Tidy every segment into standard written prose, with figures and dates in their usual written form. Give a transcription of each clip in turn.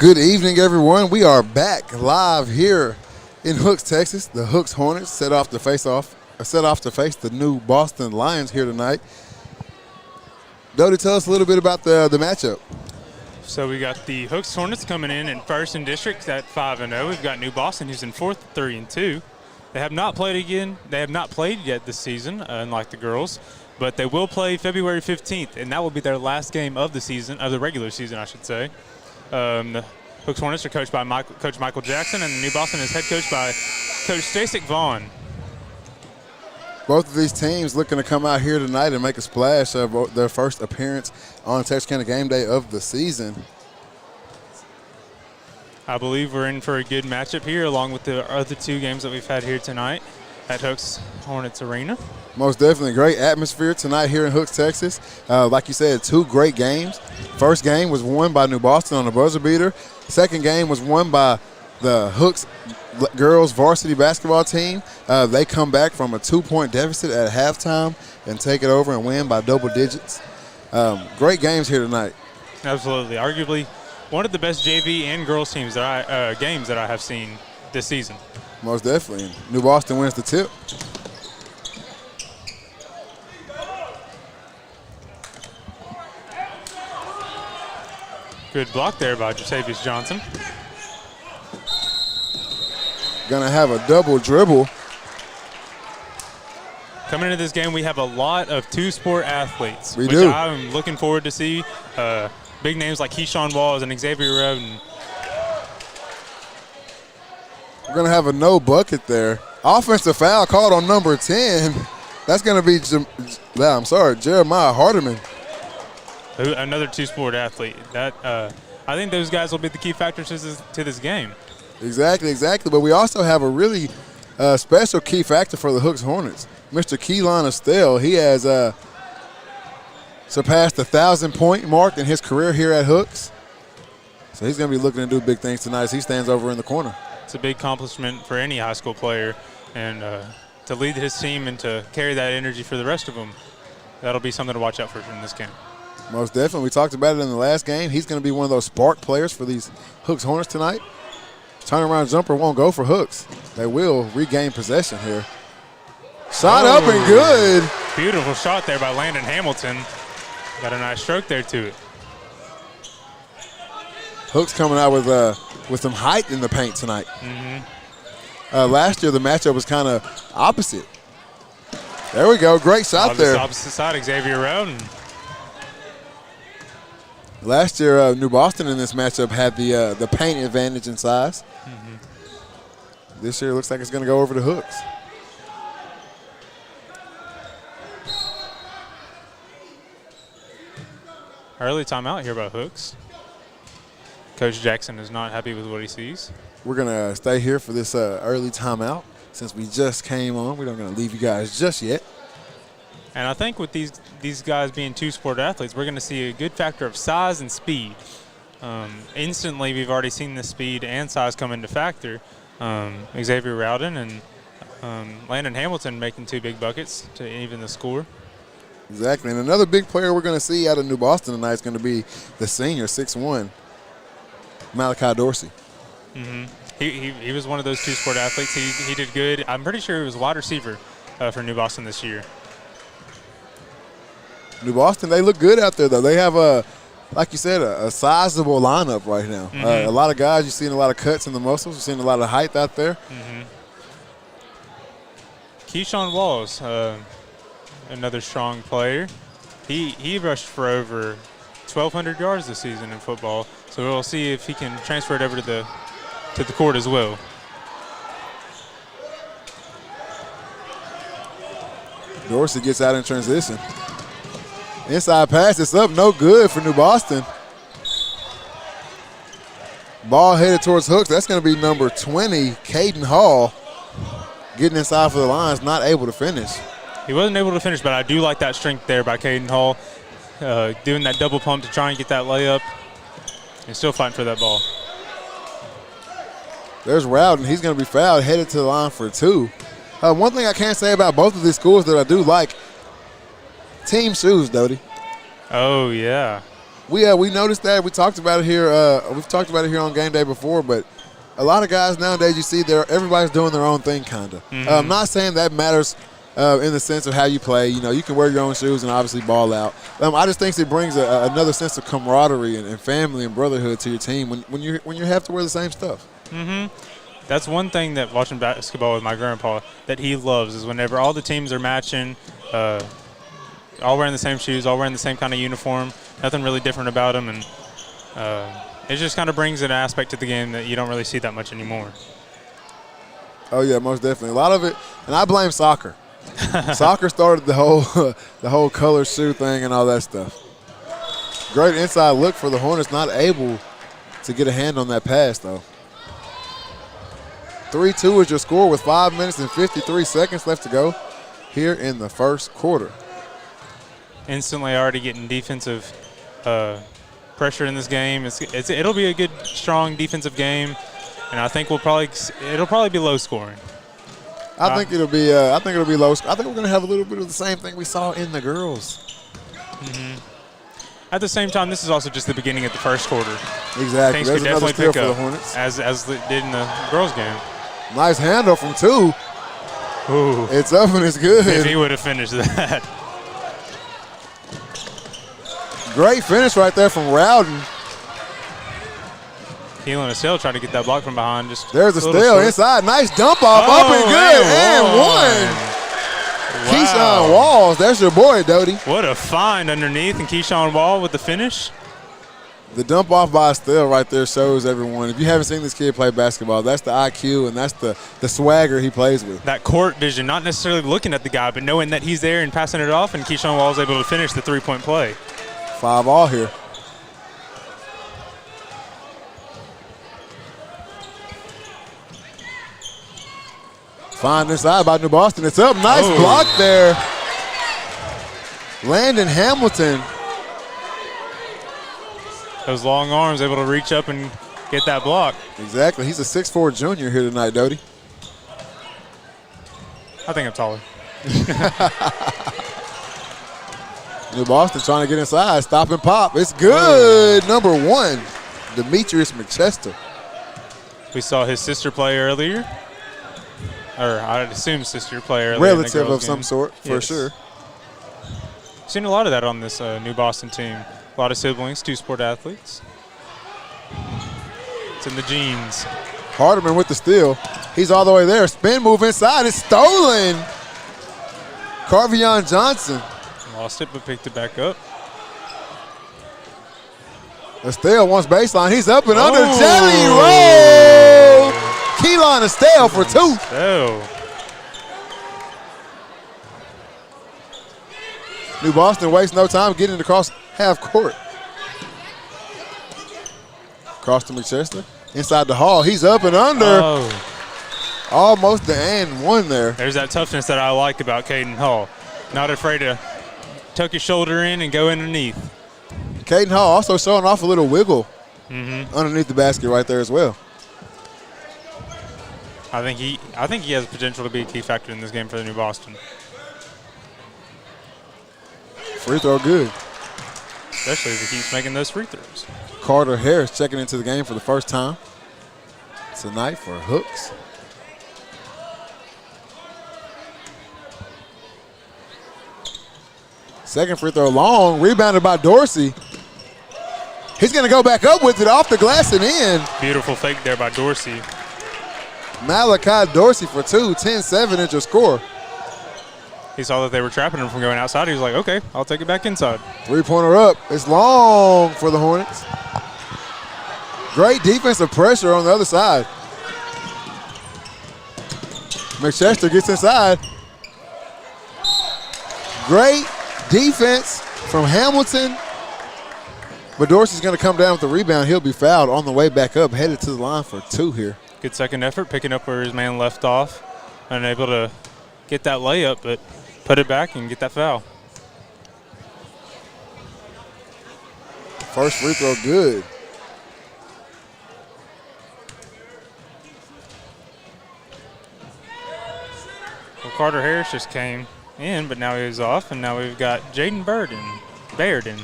Good evening, everyone. We are back live here in Hooks, Texas. The Hooks Hornets set off to face the new Boston Lions here tonight. Dodie, tell us a little bit about the matchup. So we got the Hooks Hornets coming in first in district at 5-0. We've got New Boston, who's in fourth, 3-2. They have not played again. They have not played yet this season, unlike the girls, but they will play February 15th, and that will be their last game of the season, of the regular season, I should say. The Hooks Hornets are coached by Coach Michael Jackson, and New Boston is head coached by Coach Stasic Vaughn. Both of these teams looking to come out here tonight and make a splash of their first appearance on Texarkana Game Day of the season. I believe we're in for a good matchup here, along with the other two games that we've had here tonight at Hooks Hornets Arena. Most definitely. Great atmosphere tonight here in Hooks, Texas. Like you said, two great games. First game was won by New Boston on a buzzer beater. Second game was won by the Hooks girls varsity basketball team. They come back from a 2-point deficit at halftime and take it over and win by double digits. Great games here tonight. Absolutely. Arguably one of the best JV and girls teams games that I have seen this season. Most definitely. New Boston wins the tip. Good block there by Josevius Johnson. Gonna have a double dribble. Coming into this game, we have a lot of two-sport athletes, which I'm looking forward to see. Big names like Keyshawn Walls and Xavier Roden. We're gonna have a no bucket there. Offensive foul called on number 10. That's gonna be Jeremiah Hardiman. Another two-sport athlete. I think those guys will be the key factors to this game. Exactly. But we also have a really special key factor for the Hooks Hornets. Mr. Keelan Estelle, he has surpassed the 1,000-point mark in his career here at Hooks. So he's going to be looking to do big things tonight as he stands over in the corner. It's a big accomplishment for any high school player, and to lead his team and to carry that energy for the rest of them, that'll be something to watch out for in this game. Most definitely. We talked about it in the last game. He's going to be one of those spark players for these Hooks Hornets tonight. Turnaround jumper won't go for Hooks. They will regain possession here. Shot up and good. Beautiful shot there by Landon Hamilton. Got a nice stroke there to it. Hooks coming out with some height in the paint tonight. Last year the matchup was kind of opposite. There we go. Great shot there. Opposite side, Xavier Roden. Last year, New Boston in this matchup had the paint advantage in size. This year, it looks like it's going to go over to Hooks. Early timeout here by Hooks. Coach Jackson is not happy with what he sees. We're going to stay here for this early timeout since we just came on. We're not going to leave you guys just yet. And I think with these guys being two-sport athletes, we're going to see a good factor of size and speed. Instantly, we've already seen the speed and size come into factor. Xavier Rowden and Landon Hamilton making two big buckets to even the score. Exactly. And another big player we're going to see out of New Boston tonight is going to be the senior, 6'1", Malachi Dorsey. He was one of those two-sport athletes. He did good. I'm pretty sure he was wide receiver for New Boston this year. New Boston, they look good out there, though. They have, like you said, a sizable lineup right now. A lot of guys, you're seeing a lot of cuts in the muscles. You're seeing a lot of height out there. Keyshawn Walls, another strong player. He rushed for over 1,200 yards this season in football. So we'll see if he can transfer it over to the court as well. Dorsey gets out in transition. Inside pass, it's up, no good for New Boston. Ball headed towards Hooks. That's going to be number 20, Caden Hall, getting inside for the lines, not able to finish. He wasn't able to finish, but I do like that strength there by Caden Hall, doing that double pump to try and get that layup, and still fighting for that ball. There's Rowden. He's going to be fouled, headed to the line for two. One thing I can't say about both of these schools that I do like, team shoes, Dodie. Oh, yeah. We noticed that. We talked about it here. We've talked about it here on Game Day before, but a lot of guys nowadays, you see, everybody's doing their own thing, kind of. I'm not saying that matters in the sense of how you play. You know, you can wear your own shoes and obviously ball out. I just think it brings another sense of camaraderie and family and brotherhood to your team when you have to wear the same stuff. That's one thing that watching basketball with my grandpa that he loves is whenever all the teams are matching, all wearing the same shoes, all wearing the same kind of uniform, nothing really different about them, and it just kind of brings an aspect to the game that you don't really see that much anymore. Oh yeah, most definitely. A lot of it, and I blame soccer. Soccer started the whole color shoe thing and all that stuff. Great inside look for the Hornets, not able to get a hand on that pass though. 3-2 is your score with 5 minutes and 53 seconds left to go here in the first quarter. Instantly already getting defensive pressure in this game. It'll be a good, strong defensive game, and I think it'll probably be low scoring. I think it'll be low. I think we're going to have a little bit of the same thing we saw in the girls. At the same time, this is also just the beginning of the first quarter. Exactly. Things There's could another definitely steal pick for the up Hornets. as they did in the girls' game. Nice handle from 2. Ooh. It's up and it's good. If he would have finished that. Great finish right there from Rowden. Keelan Estelle trying to get that block from behind. There's a steal inside. Nice dump off. Up and good. And one. Wow. Keyshawn Walls. There's your boy, Doty. What a find underneath. And Keyshawn Wall with the finish. The dump off by Estelle right there shows everyone. If you haven't seen this kid play basketball, that's the IQ and that's the swagger he plays with. That court vision, not necessarily looking at the guy, but knowing that he's there and passing it off, and Keyshawn Wall is able to finish the three-point play. 5 all here. Find inside by New Boston. It's up. Nice block there. Landon Hamilton. Those long arms able to reach up and get that block. Exactly. He's a 6'4 junior here tonight, Doty. I think I'm taller. New Boston trying to get inside. Stop and pop. It's good. Number 1, Demetrius McChester. We saw his sister play earlier. Or I'd assume sister play earlier. Relative of some sort, for sure. Seen a lot of that on this New Boston team. A lot of siblings, 2 sport athletes. It's in the genes. Hardeman with the steal. He's all the way there. Spin move inside. It's stolen. Carvion Johnson. Lost it, but picked it back up. Estelle wants baseline. He's up and under. Jelly roll. Keelan Estelle for 2. Oh. New Boston wastes no time getting across half court. Across to McChester. Inside the hall. He's up and under. Oh. Almost the and one there. There's that toughness that I like about Caden Hall. Not afraid to tuck his shoulder in and go underneath. Caden Hall also showing off a little wiggle underneath the basket right there as well. I think he has potential to be a key factor in this game for the New Boston. Free throw good. Especially if he keeps making those free throws. Carter Harris checking into the game for the first time tonight for Hooks. Second free throw long, rebounded by Dorsey. He's going to go back up with it off the glass and in. Beautiful fake there by Dorsey. Malachi Dorsey for 2, 10-7 is your score. He saw that they were trapping him from going outside. He was like, okay, I'll take it back inside. Three-pointer up. It's long for the Hornets. Great defensive pressure on the other side. McChester gets inside. Great defense from Hamilton. But Dorsey's going to come down with the rebound. He'll be fouled on the way back up, headed to the line for 2 here. Good second effort, picking up where his man left off. Unable to get that layup, but put it back and get that foul. First free throw good. Well, Carter Harris just came in, but now he's off, and now we've got Jaden Bairden.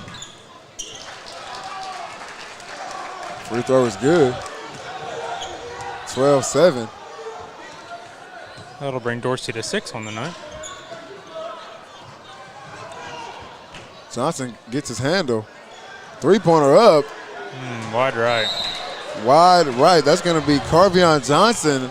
Free throw is good. 12-7. That'll bring Dorsey to 6 on the night. Johnson gets his handle. Three-pointer up. Wide right. Wide right. That's going to be Carvion Johnson.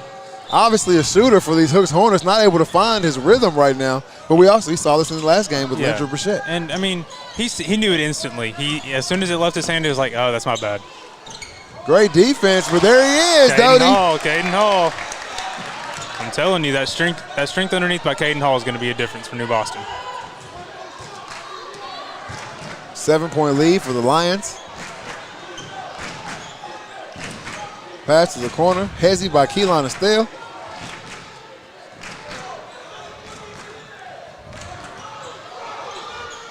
Obviously a shooter for these Hooks Hornets, not able to find his rhythm right now. But we saw this in the last game with Landry Bichette. And, I mean, he knew it instantly. As soon as it left his hand, he was like, oh, that's my bad. Great defense, but there he is, Doty. Caden Hall. I'm telling you, that strength underneath by Caden Hall is going to be a difference for New Boston. 7-point lead for the Lions. Pass to the corner. Hezzy by Keelan Estelle.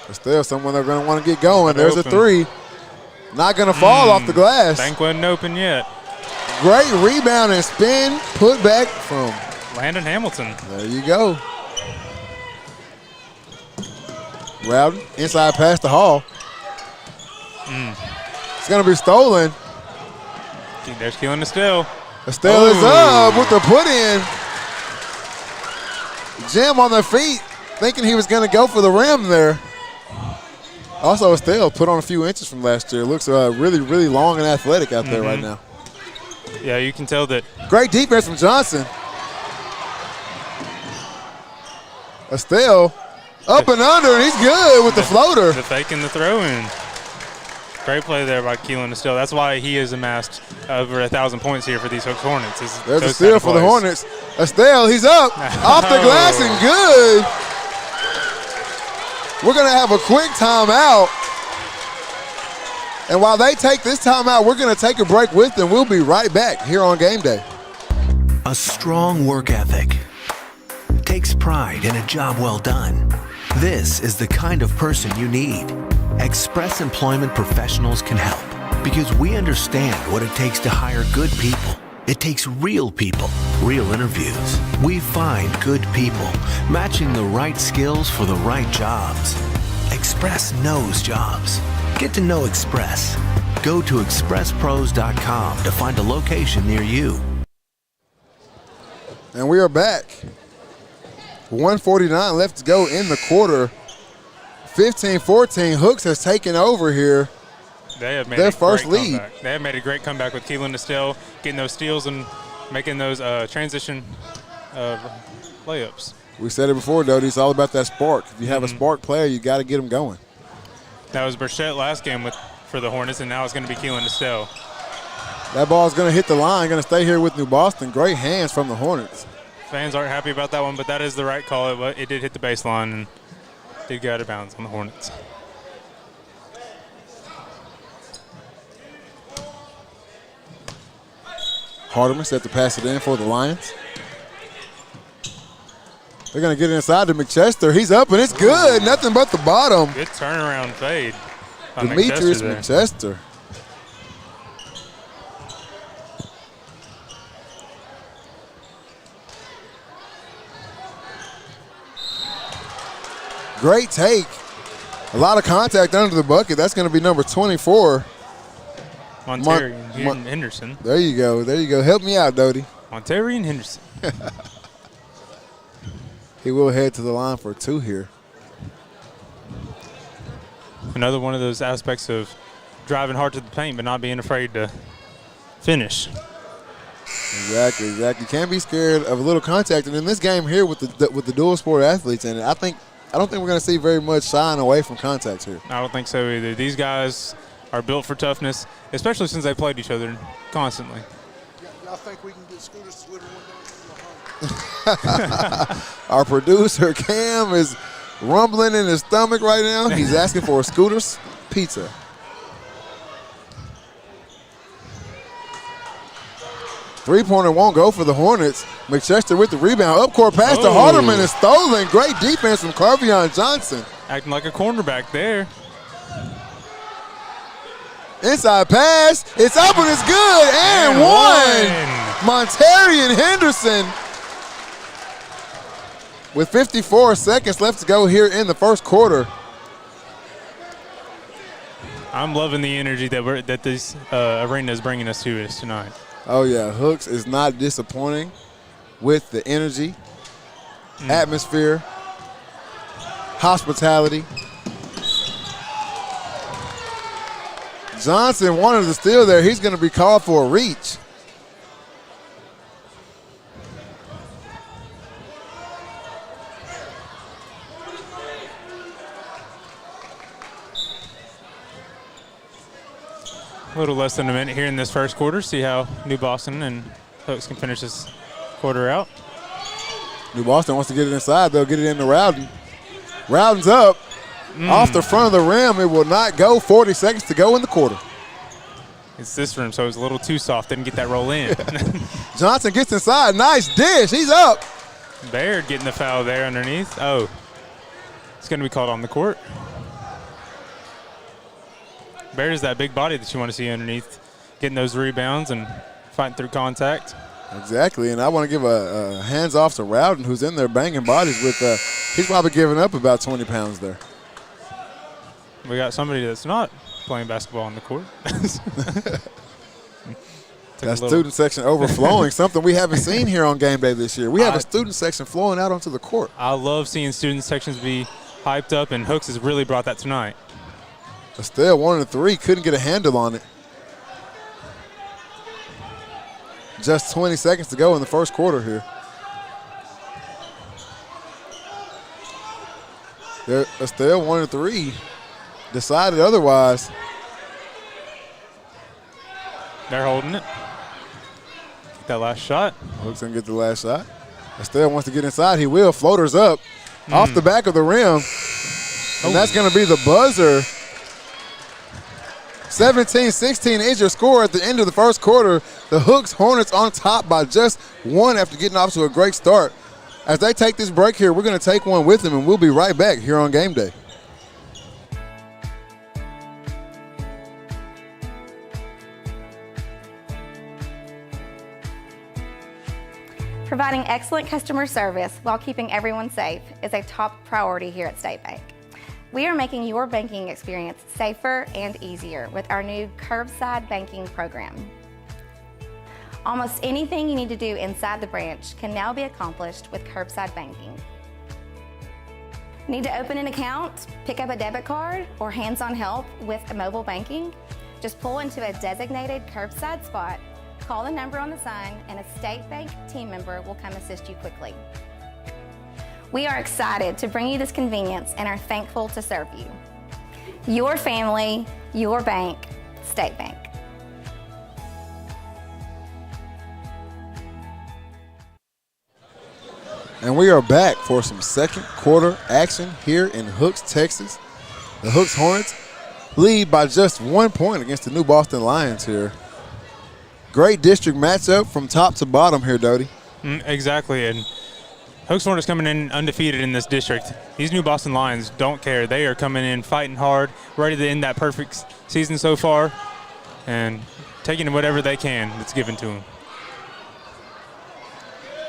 Estelle, someone they're going to want to get going. There's a three. Not going to fall off the glass. Bank wasn't open yet. Great rebound and spin. Put back from Landon Hamilton. There you go. Rowden, inside pass to Hall. It's going to be stolen. There's Keelan Estelle. Estelle is up with the put in. Jim on the feet, thinking he was going to go for the rim there. Also, Estelle put on a few inches from last year. Looks really, really long and athletic out there right now. Yeah, you can tell that. Great defense from Johnson. Estelle up and under, and he's good with the floater. The fake and the throw in. Great play there by Keelan Estelle. That's why he has amassed over 1,000 points here for these Hooks Hornets. There's a steal for the Hornets. Estelle, he's up, off the glass and good. We're going to have a quick timeout. And while they take this timeout, we're going to take a break with them. We'll be right back here on Game Day. A strong work ethic takes pride in a job well done. This is the kind of person you need. Express Employment Professionals can help because we understand what it takes to hire good people. It takes real people, real interviews. We find good people, matching the right skills for the right jobs. Express knows jobs. Get to know Express. Go to expresspros.com to find a location near you. And we are back. 1:49 left to go in the quarter. 15-14, Hooks has taken over here. They have made their first lead. Comeback. They have made a great comeback with Keelan Estelle getting those steals and making those transition layups. We said it before, Doty. It's all about that spark. If you have a spark player, you got to get them going. That was Bichette last game for the Hornets, and now it's going to be Keelan Estelle. That ball is going to hit the line, going to stay here with New Boston. Great hands from the Hornets. Fans aren't happy about that one, but that is the right call. It did hit the baseline and did go out of bounds on the Hornets. Hardeman set to pass it in for the Lions. They're going to get it inside to McChester. He's up, and it's good. Nothing but the bottom. Good turnaround fade. Demetrius McChester. Great take. A lot of contact under the bucket. That's going to be number 24. Montarian Henderson. There you go. There you go. Help me out, Doty. Montarian Henderson. He will head to the line for two here. Another one of those aspects of driving hard to the paint but not being afraid to finish. Exactly. Can't be scared of a little contact. And in this game here with the dual sport athletes in it, I don't think we're going to see very much shying away from contacts here. I don't think so either. These guys are built for toughness, especially since they played each other constantly. Y'all think we can get Scooters to deliver one day? Our producer, Cam, is rumbling in his stomach right now. He's asking for a Scooters pizza. Three-pointer won't go for the Hornets. McChester with the rebound. Up-court pass to Hardeman is stolen. Great defense from Carvion Johnson. Acting like a cornerback there. Inside pass. It's up and it's good. And one. Montarian Henderson with 54 seconds left to go here in the first quarter. I'm loving the energy that this arena is bringing us to us tonight. Oh, yeah. Hooks is not disappointing with the energy, atmosphere, hospitality. Johnson wanted to steal there. He's going to be called for a reach. A little less than a minute here in this first quarter. See how New Boston and Hooks can finish this quarter out. New Boston wants to get it inside. They'll get it into Rowden. Rowden's up. Off the front of the rim. It will not go. 40 seconds to go in the quarter. It's this rim, so it was a little too soft. Didn't get that roll in. Johnson gets inside. Nice dish. He's up. Baird getting the foul there underneath. Oh, it's going to be called on the court. Baird is that big body that you want to see underneath, getting those rebounds and fighting through contact. Exactly, and I want to give a hands off to Rowden, who's in there banging bodies with, he's probably giving up about 20 pounds there. We got somebody that's not playing basketball on the court. That student section overflowing, something we haven't seen here on game day this year. We have a student section flowing out onto the court. I love seeing student sections be hyped up, and Hooks has really brought that tonight. Estelle 1 and 3, couldn't get a handle on it. Just 20 seconds to go in the first quarter here. Estelle 1 and 3 decided otherwise. They're holding it. Get that last shot. Hooks gonna get the last shot. Estelle wants to get inside. He will. Floaters up off the back of the rim. And that's gonna be the buzzer. 17-16 is your score at the end of the first quarter. The Hooks Hornets on top by just one after getting off to a great start. As they take this break here, we're going to take one with them, and we'll be right back here on Game Day. Providing excellent customer service while keeping everyone safe is a top priority here at State Bank. We are making your banking experience safer and easier with our new curbside banking program. Almost anything you need to do inside the branch can now be accomplished with curbside banking. Need to open an account, pick up a debit card, or hands-on help with mobile banking? Just pull into a designated curbside spot, call the number on the sign, and a State Bank team member will come assist you quickly. We are excited to bring you this convenience and are thankful to serve you. Your family, your bank, State Bank. And we are back for some second quarter action here in Hooks, Texas. The Hooks Hornets lead by just 1 point against the New Boston Lions here. Great district matchup from top to bottom here, Doty. Exactly, and Hooks Hornets coming in undefeated in this district. These New Boston Lions don't care. They are coming in fighting hard, ready to end that perfect season so far, and taking whatever they can that's given to them.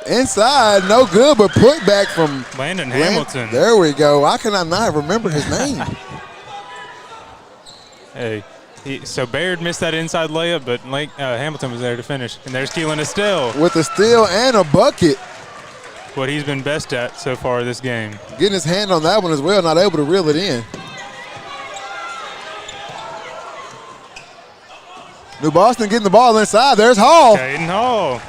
Inside, no good, but put back from Landon Hamilton. There we go. How can I not remember his name? Hey, so Baird missed that inside layup, but Hamilton was there to finish. And there's Keelan Estelle. With a steal and a bucket. What he's been best at so far this game. Getting his hand on that one as well, not able to reel it in. New Boston getting the ball inside. There's Hall. Caden Hall.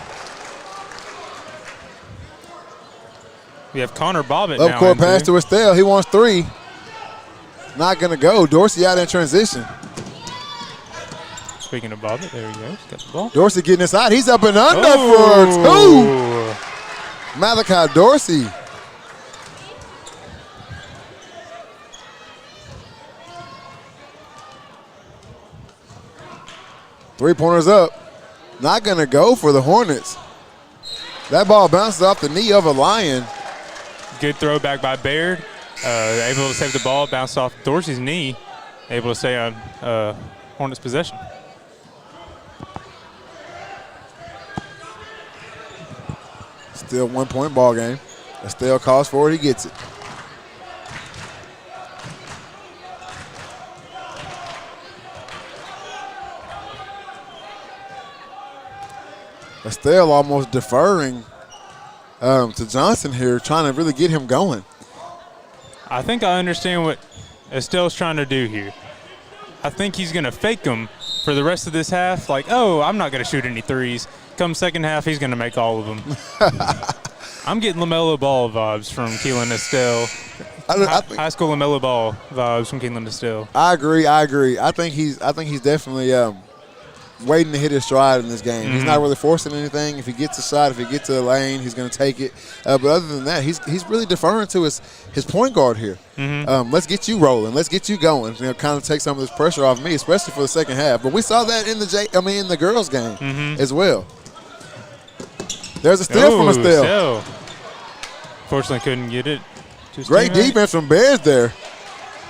We have Connor Bobbitt now. Up court pass to Estelle. He wants three. Not going to go. Dorsey out in transition. Speaking of Bobbitt, there he goes. Got the ball. Dorsey getting inside. He's up and under for two. Malachi Dorsey. Three-pointers up. Not going to go for the Hornets. That ball bounces off the knee of a Lion. Good throwback by Baird. Able to save the ball, bounced off Dorsey's knee. Able to stay on Hornets possession. Still 1 point ball game. Estelle calls for it, he gets it. Estelle almost deferring to Johnson here, trying to really get him going. I think I understand what Estelle's trying to do here. I think he's going to fake them for the rest of this half. Like, oh, I'm not going to shoot any threes. Come second half, he's going to make all of them. I'm getting LaMelo Ball vibes from Keelan Estelle. High school LaMelo Ball vibes from Keelan Estelle. I agree. I think he's definitely waiting to hit his stride in this game. Mm-hmm. He's not really forcing anything. If he gets a shot, if he gets to the lane, he's going to take it. But other than that, he's really deferring to his point guard here. Mm-hmm. Let's get you rolling. Let's get you going. Kind of take some of this pressure off me, especially for the second half. But we saw that in the girls' game as well. There's a steal from Estelle. Fortunately, couldn't get it. Great defense from Bears there.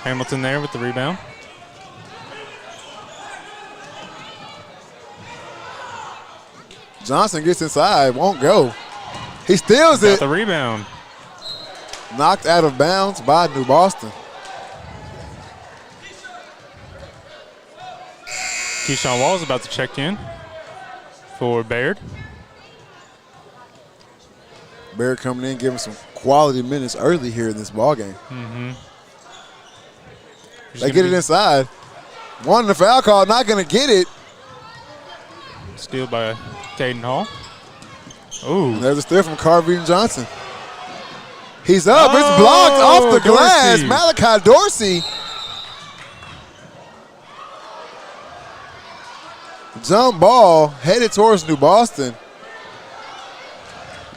Hamilton there with the rebound. Johnson gets inside, won't go. He steals it. Got the rebound. Knocked out of bounds by New Boston. Keyshawn Wall's about to check in for Baird. Baird coming in, giving some quality minutes early here in this ball game. They get it inside. One in the foul call, not going to get it. Steal by Caden Hall. Ooh. And there's a steal from Carvey and Johnson. He's up. It's blocked off the glass. Dorsey. Malachi Dorsey. Jump ball headed towards New Boston.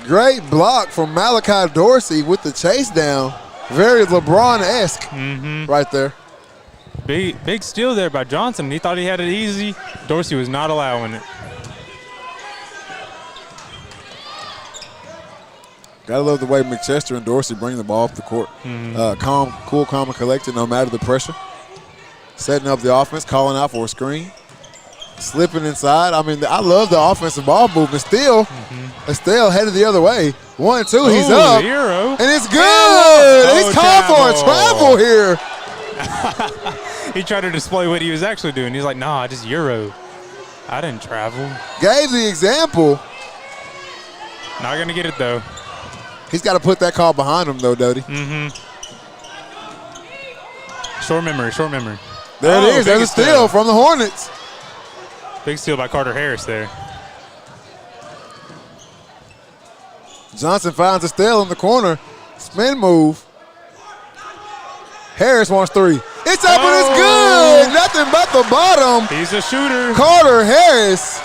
Great block from Malachi Dorsey with the chase down. Very LeBron-esque right there. Big steal there by Johnson. He thought he had it easy. Dorsey was not allowing it. Gotta love the way McChester and Dorsey bring the ball up the court. Calm, cool, calm, and collected no matter the pressure. Setting up the offense, calling out for a screen. Slipping inside. I mean, I love the offensive ball movement. Still, Estelle headed the other way. 1-2, he's up. Hero. And it's good. He's called for a travel here. He tried to display what he was actually doing. He's like, nah, just Euro. I didn't travel. Gave the example. Not going to get it, though. He's got to put that call behind him, though, Doty. Short memory, short memory. There it is. There's a steal from the Hornets. Big steal by Carter Harris there. Johnson finds a steal in the corner. Spin move. Harris wants three. It's up and it's good. Nothing but the bottom. He's a shooter. Carter Harris.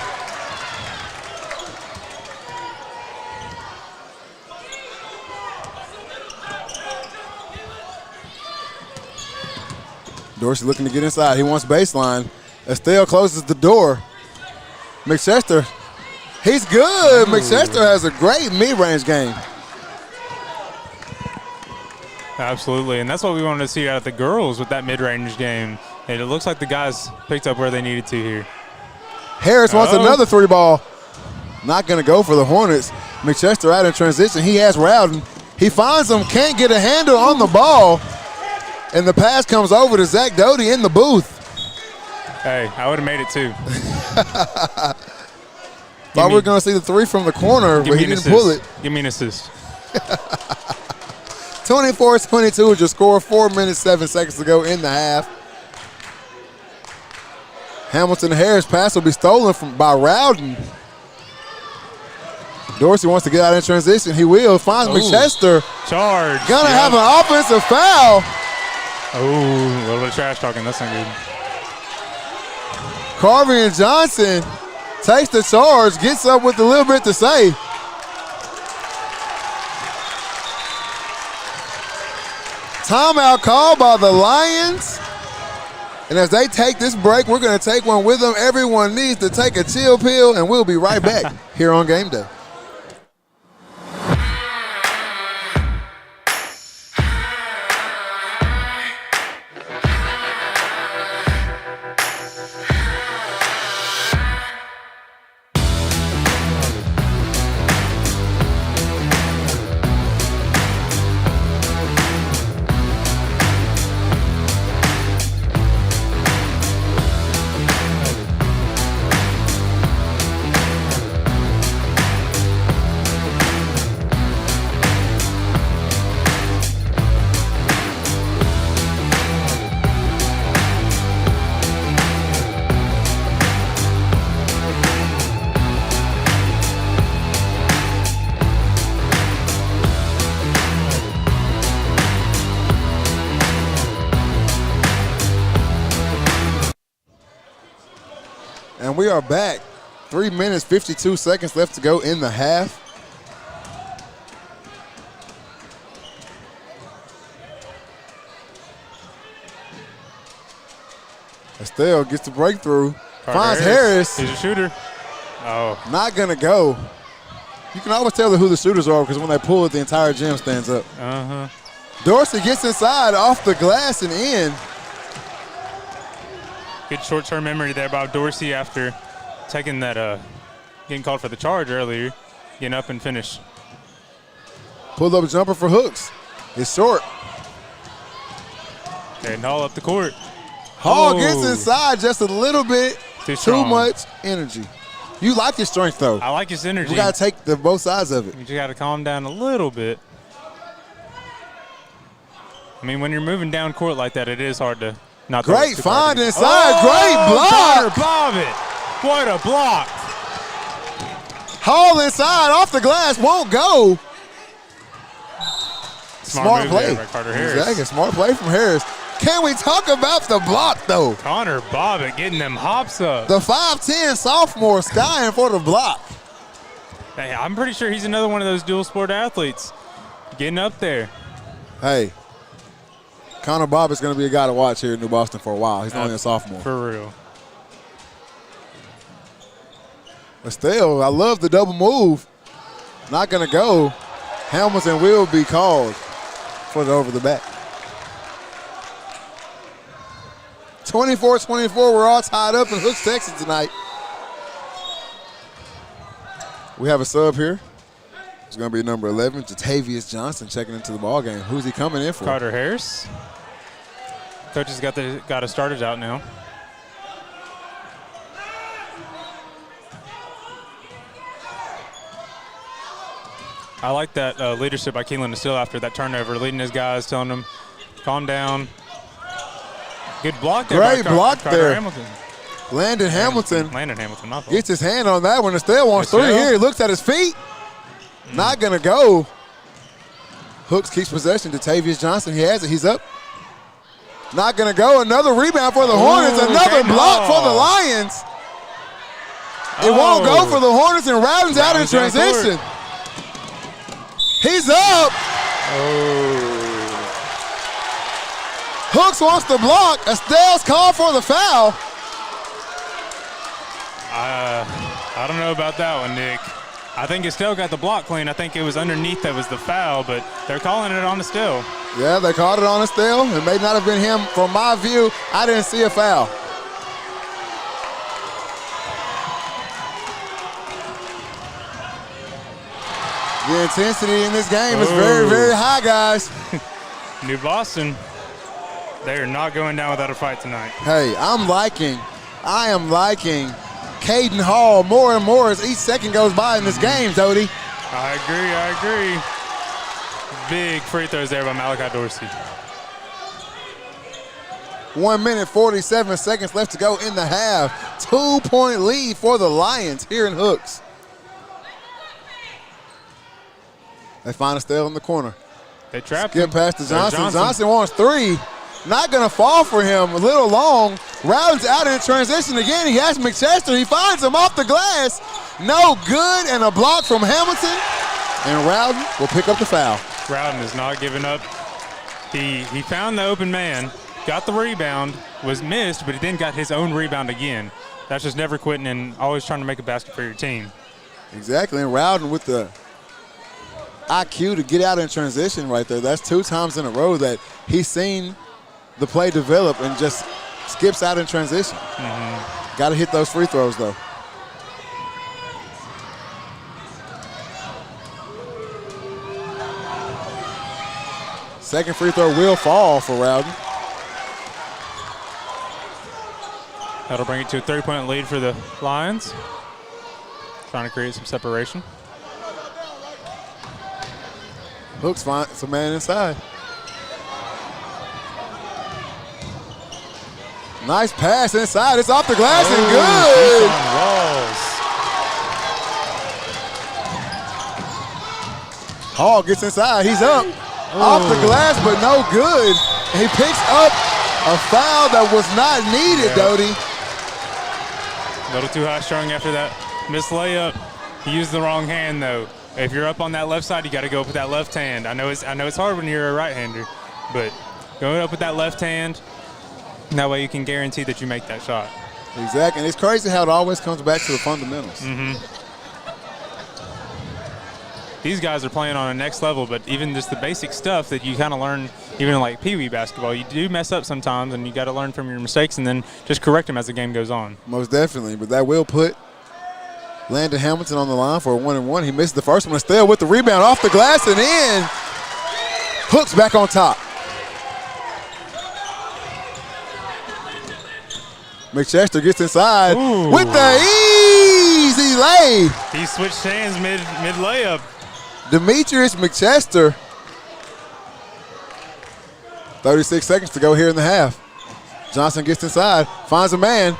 Dorsey looking to get inside. He wants baseline. Estelle closes the door. McChester, he's good. McChester has a great mid-range game. Absolutely, and that's what we wanted to see out of the girls with that mid-range game. And it looks like the guys picked up where they needed to here. Harris wants another three ball. Not going to go for the Hornets. McChester out in transition. He has Rowden. He finds him, can't get a handle on the ball. And the pass comes over to Zach Doty in the booth. Hey, I would have made it too. Thought we were going to see the three from the corner, but he didn't pull it. Give me an assist. 24-22 is your score. 4 minutes, 7 seconds to go in the half. Hamilton Harris pass will be stolen by Rowden. Dorsey wants to get out in transition. He will. Finds McChester. Charge. Gonna have an offensive foul. Oh, a little bit of trash talking. That's not good. Carvey and Johnson takes the charge, gets up with a little bit to say. Timeout called by the Lions. And as they take this break, we're going to take one with them. Everyone needs to take a chill pill, and we'll be right back here on Game Day. And we are back. 3 minutes, 52 seconds left to go in the half. Estelle gets the breakthrough. Finds Harris. He's a shooter. Oh. Not going to go. You can always tell who the shooters are because when they pull it, the entire gym stands up. Uh-huh. Dorsey gets inside, off the glass and in. Good short-term memory there by Dorsey after taking that, getting called for the charge earlier, getting up and finish. Pull-up jumper for Hooks. It's short. And Hall up the court. Hall gets inside just a little bit. Too much energy. You like his strength, though. I like his energy. You got to take both sides of it. You just got to calm down a little bit. I mean, when you're moving down court like that, it is hard to not. Great find inside. Great block. Bobbitt. What a block. Hall inside, off the glass, won't go. Smart play. By Carter Harris. Exactly. Smart play from Harris. Can we talk about the block, though? Connor Bobbitt getting them hops up. The 5'10 sophomore skying for the block. Hey, I'm pretty sure he's another one of those dual sport athletes getting up there. Hey, Connor Bobbitt's going to be a guy to watch here in New Boston for a while. He's only a sophomore. For real. But still, I love the double move. Not going to go. Hamilton will be called for the over the back. 24-24, we're all tied up in Hooks, Texas tonight. We have a sub here. It's going to be number 11, Jatavius Johnson, checking into the ball game. Who's he coming in for? Carter Harris. Coach has got us started out now. I like that leadership by Keelan Still after that turnover, leading his guys, telling them, calm down. Good block there. Great block there. Hamilton. Landon Hamilton my fault. gets his hand on that one. Estelle wants three here. He looks at his feet. Not going to go. Hooks keeps possession. Jatavius Johnson, he has it. He's up. Not going to go. Another rebound for the Hornets. Another block for the Lions. It won't go for the Hornets, and Rowden's out in transition. He's up. Hooks wants the block. Estelle's called for the foul. I don't know about that one, Nick. I think Estelle got the block clean. I think it was underneath that was the foul, but they're calling it on Estelle. Yeah, they called it on Estelle. It may not have been him. From my view, I didn't see a foul. The intensity in this game is very, very high, guys. New Boston, they are not going down without a fight tonight. Hey, I am liking Caden Hall more and more as each second goes by in this game, Dodie. I agree. Big free throws there by Malachi Dorsey. 1 minute, 47 seconds left to go in the half. 2-point lead for the Lions here in Hooks. They find Estelle in the corner. They trapped him. Skip past to Johnson. Johnson wants three. Not going to fall for him. A little long. Rowden's out in transition again. He has McChester. He finds him off the glass. No good, and a block from Hamilton. And Rowden will pick up the foul. Rowden is not giving up. He found the open man, got the rebound, was missed, but he then got his own rebound again. That's just never quitting and always trying to make a basket for your team. Exactly, and Rowden with the IQ to get out in transition right there. That's 2 times in a row that he's seen the play develop and just skips out in transition. Got to hit those free throws, though. Second free throw will fall for Rowden. That'll bring it to a 3-point lead for the Lions. Trying to create some separation. Hooks finds a man inside. Nice pass inside. It's off the glass and good. Hall gets inside. He's up. Off the glass, but no good. He picks up a foul that was not needed, Dodie. A little too high strung after that missed layup. He used the wrong hand though. If you're up on that left side, you got to go up with that left hand. I know it's hard when you're a right-hander, but going up with that left hand, that way you can guarantee that you make that shot. Exactly, and it's crazy how it always comes back to the fundamentals. These guys are playing on a next level, but even just the basic stuff that you kind of learn, even in like Pee Wee basketball, you do mess up sometimes, and you got to learn from your mistakes and then just correct them as the game goes on. Most definitely, but that will put Landon Hamilton on the line for a 1-and-1. He missed the first one. Still with the rebound off the glass and in. Hooks back on top. McChester gets inside with the easy lay. He switched hands mid layup. Demetrius McChester. 36 seconds to go here in the half. Johnson gets inside, finds a man.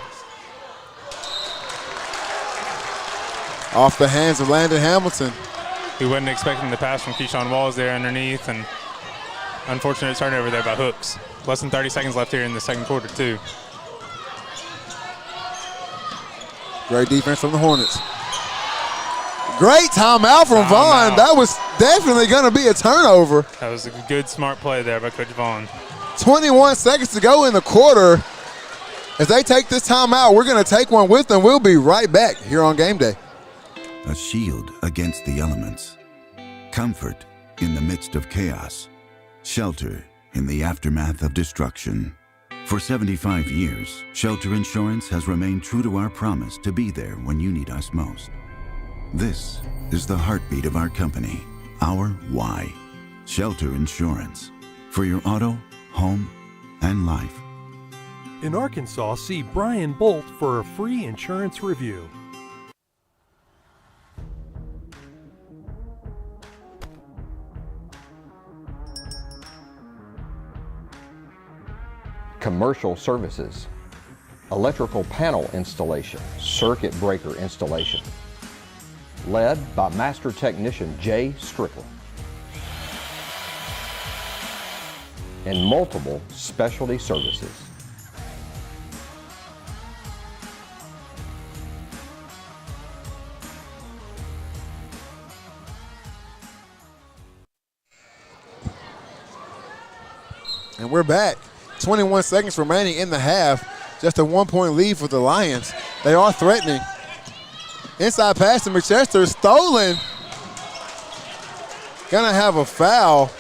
Off the hands of Landon Hamilton. He wasn't expecting the pass from Keyshawn Walls there underneath, and unfortunate turnover there by Hooks. Less than 30 seconds left here in the second quarter, too. Great defense from the Hornets. Great timeout from Vaughn. That was definitely going to be a turnover. That was a good, smart play there by Coach Vaughn. 21 seconds to go in the quarter. As they take this timeout, we're going to take one with them. We'll be right back here on Game Day. A shield against the elements. Comfort in the midst of chaos. Shelter in the aftermath of destruction. For 75 years, Shelter Insurance has remained true to our promise to be there when you need us most. This is the heartbeat of our company, our why. Shelter Insurance. For your auto, home, and life. In Arkansas, see Brian Bolt for a free insurance review. Commercial services, electrical panel installation, circuit breaker installation, led by Master Technician Jay Strickland, and multiple specialty services. And we're back. 21 seconds remaining in the half. Just a 1-point lead for the Lions. They are threatening. Inside pass to McChester, stolen. Gonna have a foul.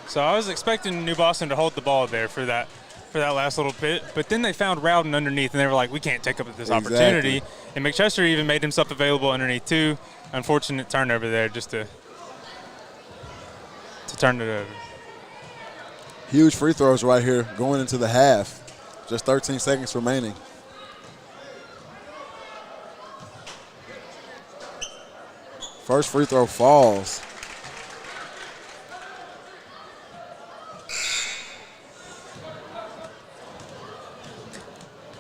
So I was expecting New Boston to hold the ball there for that last little bit, but then they found Rowden underneath, and they were like, we can't take up this opportunity. And McChester even made himself available underneath too. Unfortunate turnover there just to turn it over. Huge free throws right here going into the half. Just 13 seconds remaining. First free throw falls.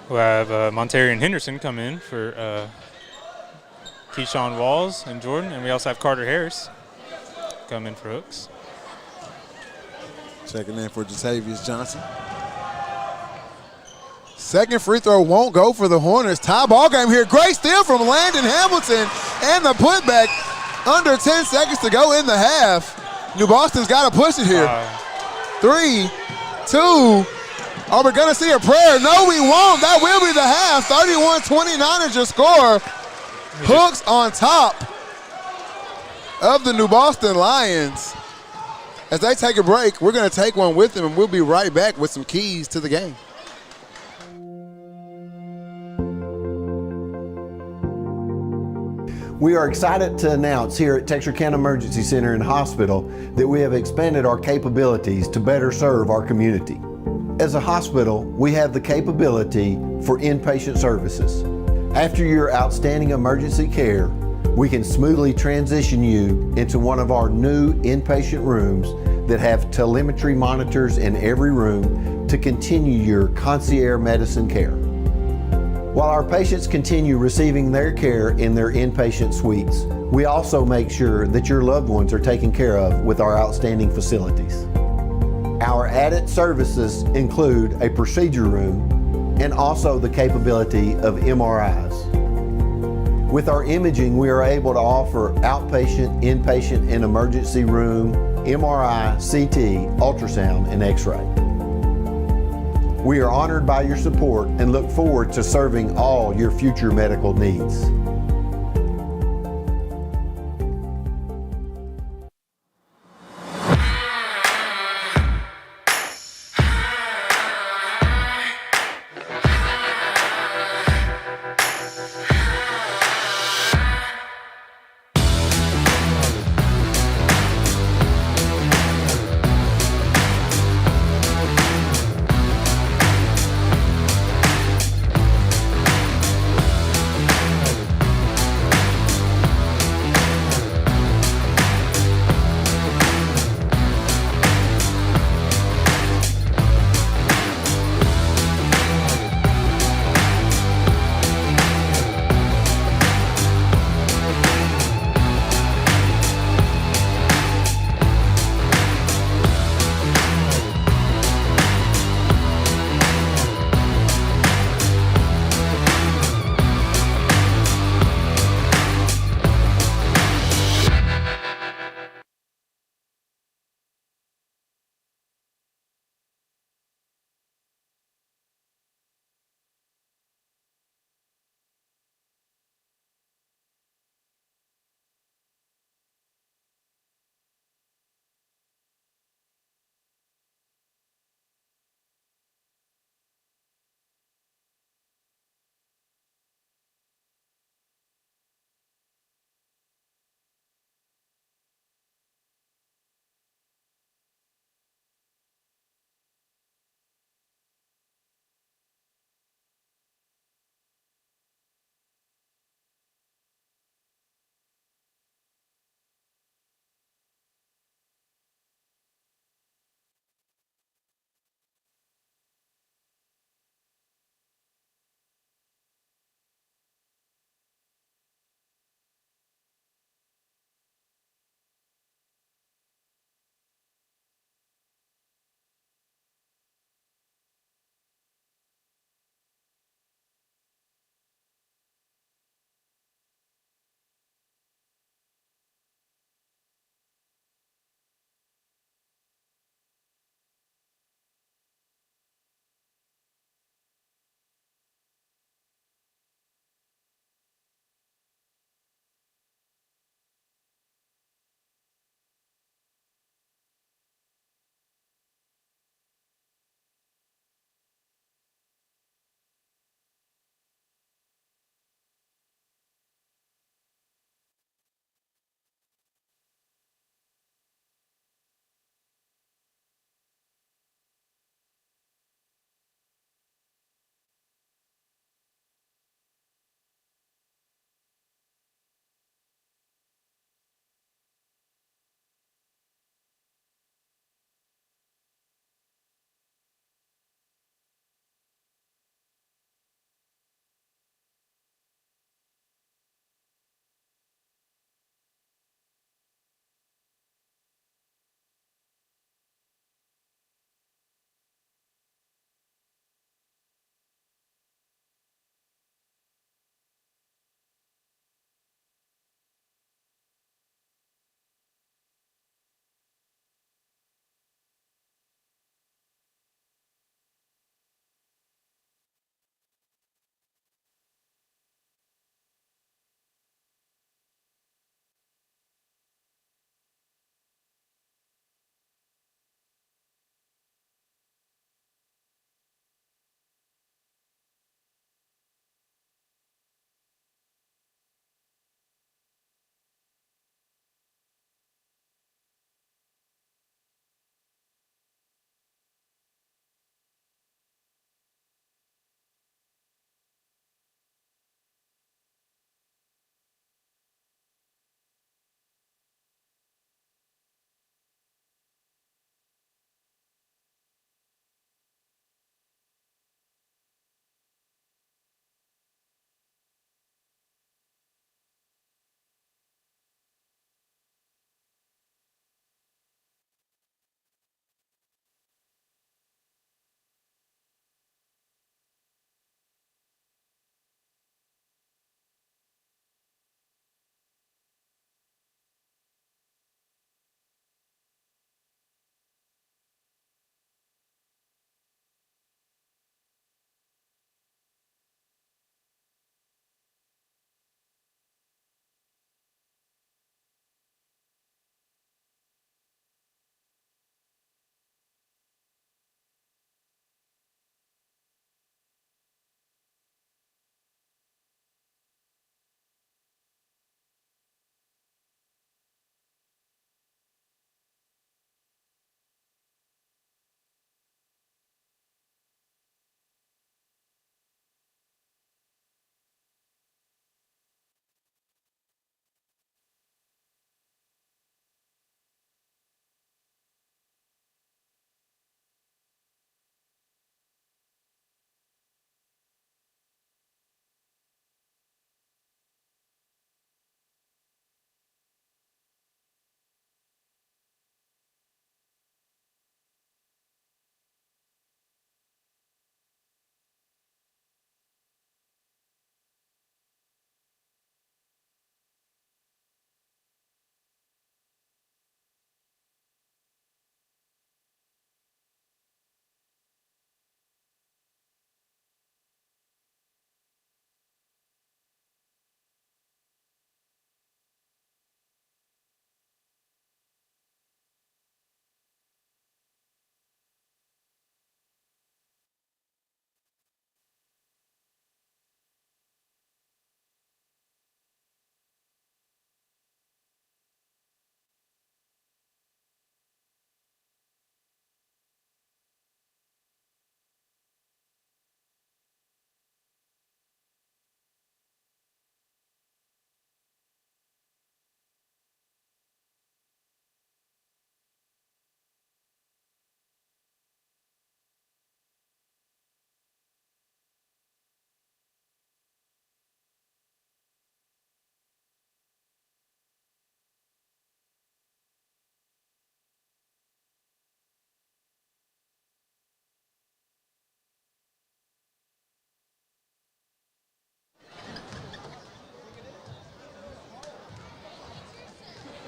We'll have Montarian Henderson come in for Keyshawn Walls and Jordan, and we also have Carter Harris come in for Hooks. Checking in for Jatavius Johnson. Second free throw won't go for the Hornets. Tie ball game here. Great steal from Landon Hamilton and the putback. Under 10 seconds to go in the half. New Boston's got to push it here. 3, 2. Are we going to see a prayer? No, we won't. That will be the half. 31-29 is your score. Hooks on top of the New Boston Lions. As they take a break, we're going to take one with them, and we'll be right back with some keys to the game. We are excited to announce here at Texarkana Emergency Center and Hospital that we have expanded our capabilities to better serve our community. As a hospital, we have the capability for inpatient services. After your outstanding emergency care, we can smoothly transition you into one of our new inpatient rooms that have telemetry monitors in every room to continue your concierge medicine care. While our patients continue receiving their care in their inpatient suites, we also make sure that your loved ones are taken care of with our outstanding facilities. Our added services include a procedure room and and also the capability of MRIs. With our imaging, we are able to offer outpatient, inpatient, and emergency room, MRI, CT, ultrasound, and X-ray. We are honored by your support and look forward to serving all your future medical needs.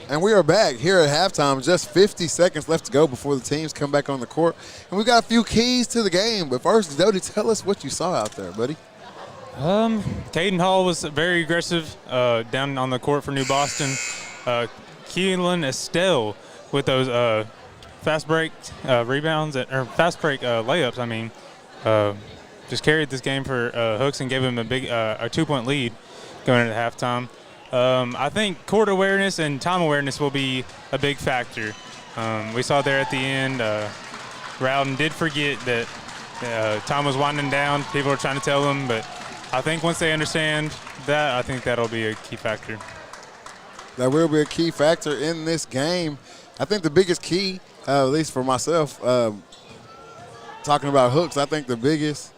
And we are back here at halftime. Just 50 seconds left to go before the teams come back on the court. And we got a few keys to the game. But first, Dodie, tell us what you saw out there, buddy. Caden Hall was very aggressive down on the court for New Boston. Keelan Estelle with those fast break rebounds, or fast break layups, just carried this game for Hooks and gave him a big a 2-point lead going into halftime. I think court awareness and time awareness will be a big factor. We saw there at the end, Rowden did forget that time was winding down. People were trying to tell them, but I think once they understand that, I think that'll be a key factor. That will be a key factor in this game. I think the biggest key, at least for myself, talking about Hooks, I think the biggest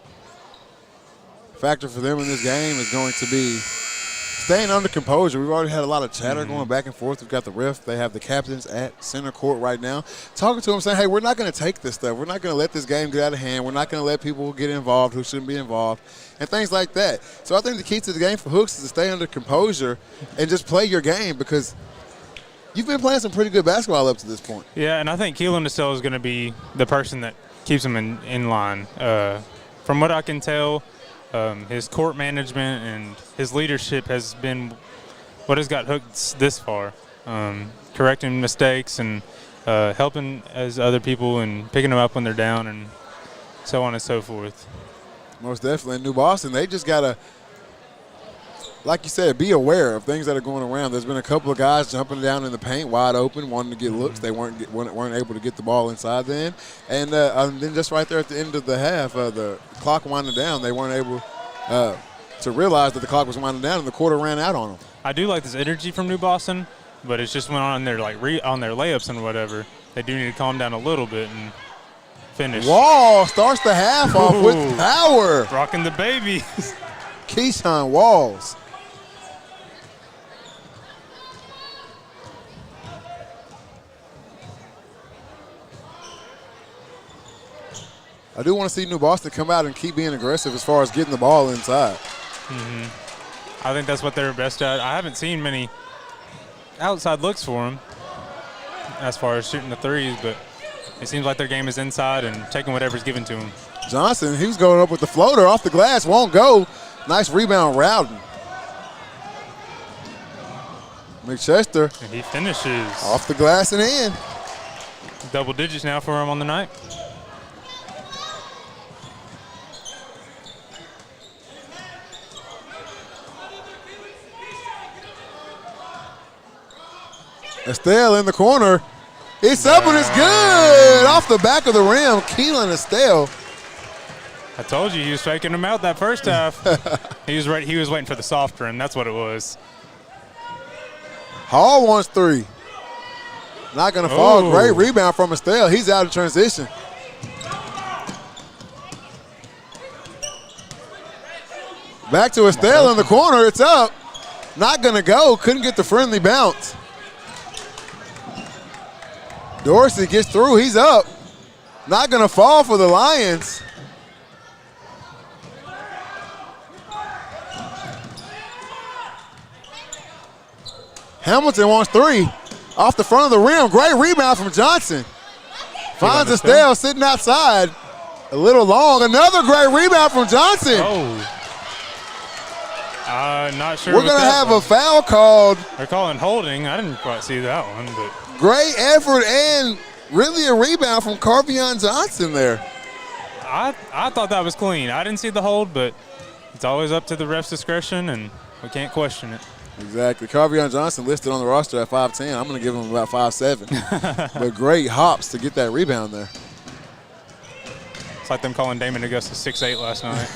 factor for them in this game is going to be staying under composure. We've already had a lot of chatter going back and forth. We've got the ref. They have the captains at center court right now talking to them, saying, hey, we're not going to take this stuff. We're not going to let this game get out of hand. We're not going to let people get involved who shouldn't be involved and things like that. So I think the key to the game for Hooks is to stay under composure and just play your game, because you've been playing some pretty good basketball up to this point. Yeah, and I think Keelan Estelle is going to be the person that keeps them in line. From what I can tell, his court management and his leadership has been what has got Hooks this far, correcting mistakes and helping as other people and picking them up when they're down and so on and so forth. Most definitely. In New Boston, they just got to, like you said, be aware of things that are going around. There's been a couple of guys jumping down in the paint wide open, wanting to get looks. They weren't able to get the ball inside then. And then just right there at the end of the half, the clock winding down, they weren't able to realize that the clock was winding down and the quarter ran out on them. I do like this energy from New Boston, but it's just when on their on their layups and whatever, they do need to calm down a little bit and finish. Wall starts the half off with power. Rocking the baby. Keyshawn Walls. I do want to see New Boston come out and keep being aggressive as far as getting the ball inside. I think that's what they're best at. I haven't seen many outside looks for them as far as shooting the threes, but it seems like their game is inside and taking whatever's given to them. Johnson, he was going up with the floater off the glass, won't go. Nice rebound, Rowden. McChester. And he finishes. Off the glass and in. Double digits now for him on the night. Estelle in the corner. It's up and it's good. Off the back of the rim, Keelan Estelle. I told you he was faking him out that first half. He was waiting for the soft rim. That's what it was. Hall wants three. Not going to fall. Great rebound from Estelle. He's out of transition. Back to Estelle in the corner. It's up. Not going to go. Couldn't get the friendly bounce. Dorsey gets through. He's up. Not going to fall for the Lions. Hamilton wants three. Off the front of the rim. Great rebound from Johnson. Finds Estelle sitting outside. A little long. Another great rebound from Johnson. Not sure. We're going to have a foul called. They're calling holding. I didn't quite see that one, but. Great effort and really a rebound from Carvion Johnson there. I thought that was clean. I didn't see the hold, but it's always up to the ref's discretion, and we can't question it. Exactly. Carvion Johnson listed on the roster at 5'10". I'm going to give him about 5'7". But great hops to get that rebound there. It's like them calling Damon Augusta 6'8" last night.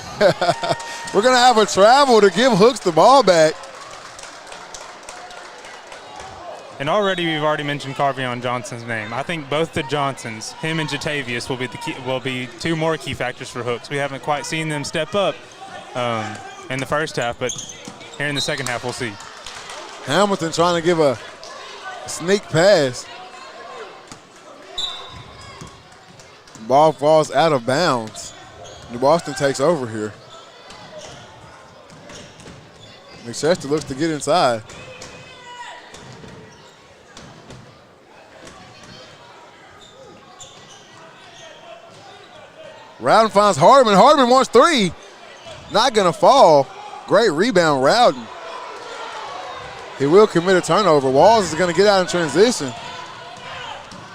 We're going to have a travel to give Hooks the ball back. And we've already mentioned Carvion Johnson's name. I think both the Johnsons, him and Jatavius, will be two more key factors for Hooks. We haven't quite seen them step up in the first half, but here in the second half, we'll see. Hamilton trying to give a sneak pass. Ball falls out of bounds. New Boston takes over here. McChester looks to get inside. Rowden finds Hardeman. Hardeman wants three. Not going to fall. Great rebound, Rowden. He will commit a turnover. Walls is going to get out in transition.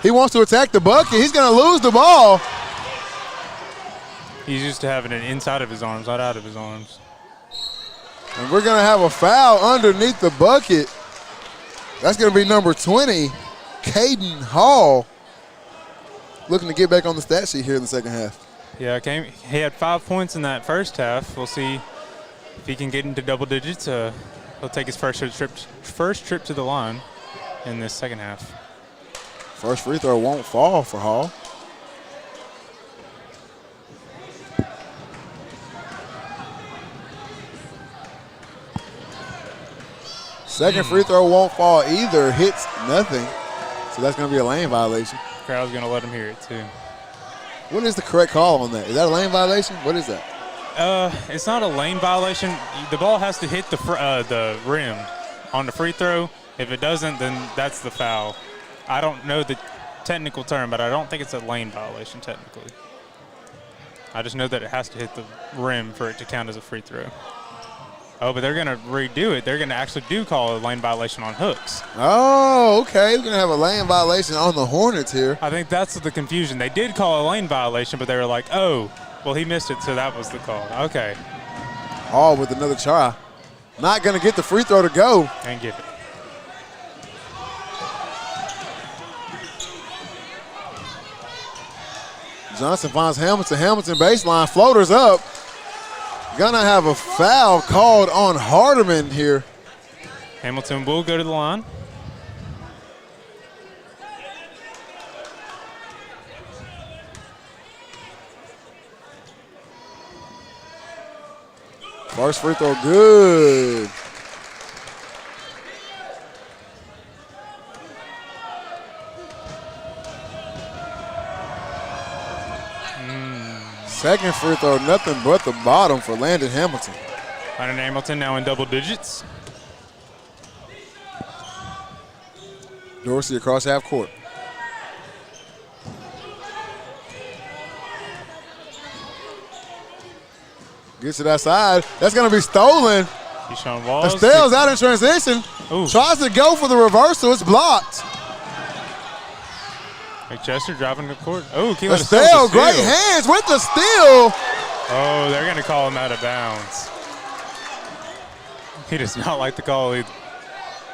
He wants to attack the bucket. He's going to lose the ball. He's used to having it inside of his arms, not out of his arms. And we're going to have a foul underneath the bucket. That's going to be number 20, Caden Hall, looking to get back on the stat sheet here in the second half. Yeah, he had 5 points in that first half. We'll see if he can get into double digits. He'll take his first trip to the line in this second half. First free throw won't fall for Hall. Second free throw won't fall either. Hits nothing. So that's going to be a lane violation. Crowd's going to let him hear it too. What is the correct call on that? Is that a lane violation? What is that? It's not a lane violation. The ball has to hit the rim on the free throw. If it doesn't, then that's the foul. I don't know the technical term, but I don't think it's a lane violation technically. I just know that it has to hit the rim for it to count as a free throw. Oh, but they're going to redo it. They're going to actually call a lane violation on hooks. Oh, okay. We're going to have a lane violation on the Hornets here. I think that's the confusion. They did call a lane violation, but they were like, oh, well, he missed it, so that was the call. Okay. Hall with another try. Not going to get the free throw to go. And get it. Johnson finds Hamilton. Hamilton baseline. Floaters up. Gonna have a foul called on Hardeman here. Hamilton will go to the line. First free throw, good. Second free throw, nothing but the bottom for Landon Hamilton. Landon Hamilton now in double digits. Dorsey across half court. Gets to that side. That's going to be stolen. Keyshawn Walls. Estelle's out in transition. Ooh. Tries to go for the reversal. It's blocked. McChester driving the court. Oh, Estelle, great hands with the steal. Oh, they're going to call him out of bounds. He does not like the call. He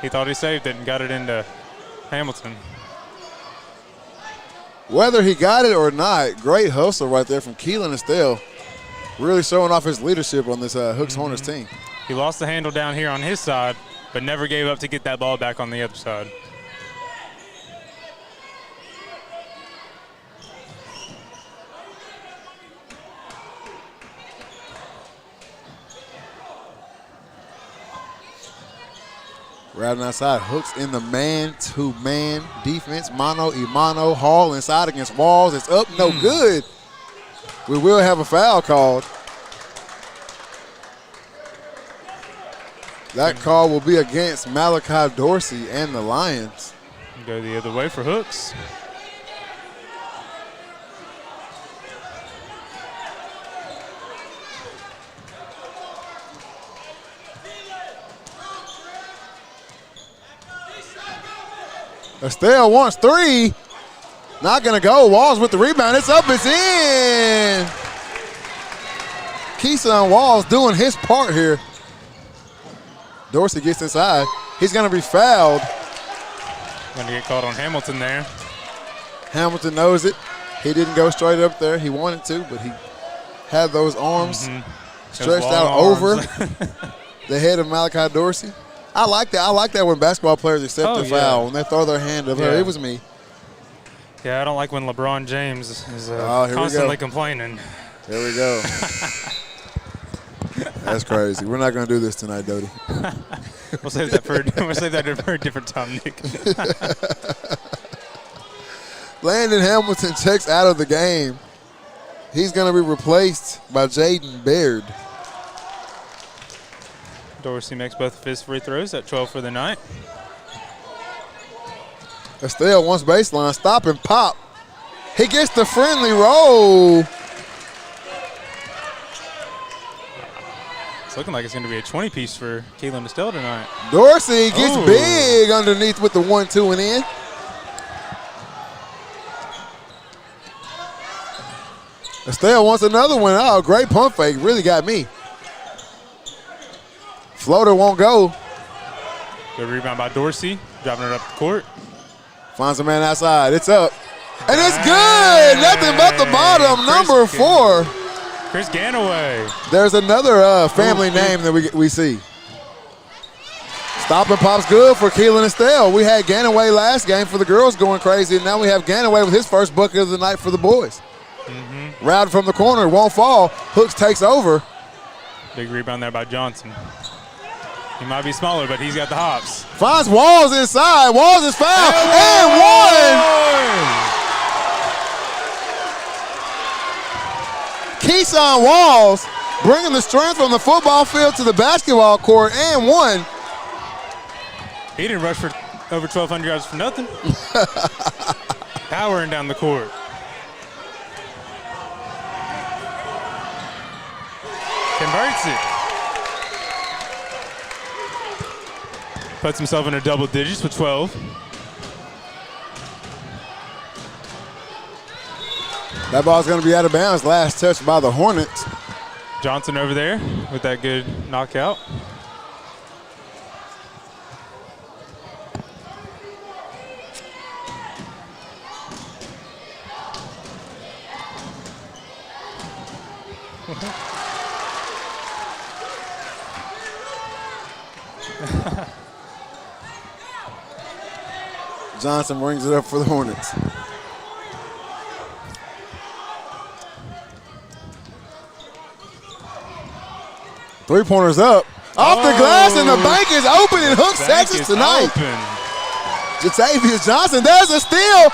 thought he saved it and got it into Hamilton. Whether he got it or not, great hustle right there from Keelan Estelle. Really showing off his leadership on this Hooks Hornets team. He lost the handle down here on his side, but never gave up to get that ball back on the other side. Riding outside, Hooks in the man-to-man defense. Mano y mano. Hall inside against Walls. It's up, no good. We will have a foul called. That call will be against Malachi Dorsey and the Lions. Go the other way for Hooks. Estelle wants three. Not going to go. Walls with the rebound. It's up. It's in. Keyshawn Walls doing his part here. Dorsey gets inside. He's going to be fouled. Going to get caught on Hamilton there. Hamilton knows it. He didn't go straight up there. He wanted to, but he had those arms stretched out over the head of Malachi Dorsey. I like that. I like that when basketball players accept the foul, when they throw their hand up. It was me. Yeah, I don't like when LeBron James is constantly complaining. Here we go. That's crazy. We're not going to do this tonight, Dodie. We'll save that for a different time, Nick. Landon Hamilton checks out of the game. He's going to be replaced by Jaden Baird. Dorsey makes both of his free throws at 12 for the night. Estelle wants baseline. Stop and pop. He gets the friendly roll. It's looking like it's going to be a 20-piece for Keelan Estelle tonight. Dorsey gets big underneath with the 1-2 and in. Estelle wants another one. Oh, great pump fake. Really got me. Floater won't go. Good rebound by Dorsey, driving it up the court. Finds a man outside. It's up. And it's good. Nothing but the bottom. Number 4. Chris Ganaway. There's another family name that we see. Stop and pop's good for Keelan Estelle. We had Ganaway last game for the girls going crazy, and now we have Ganaway with his first bucket of the night for the boys. Routed from the corner, won't fall. Hooks takes over. Big rebound there by Johnson. He might be smaller, but he's got the hops. Finds Walls inside. Walls is fouled. And one. Keyshawn Walls bringing the strength from the football field to the basketball court. And one. He didn't rush for over 1,200 yards for nothing. Powering down the court. Converts it. Puts himself into double digits with 12. That ball's going to be out of bounds. Last touch by the Hornets. Johnson over there with that good knockout. Johnson brings it up for the Hornets. Three-pointers up. Off the glass, and the bank is open in Hooks, Texas tonight. Jatavius Johnson, there's a steal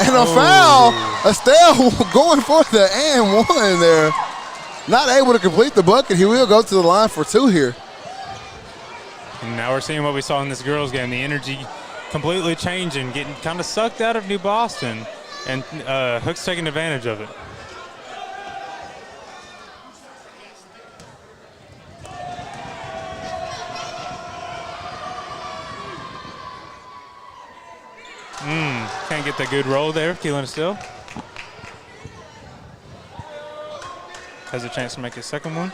and a foul. Estelle going for the and one there. Not able to complete the bucket. He will go to the line for 2 here. And now we're seeing what we saw in this girls' game, the energy completely changing, getting kind of sucked out of New Boston, and Hooks taking advantage of it. Can't get that good roll there, Keelan Estelle. Has a chance to make his second one.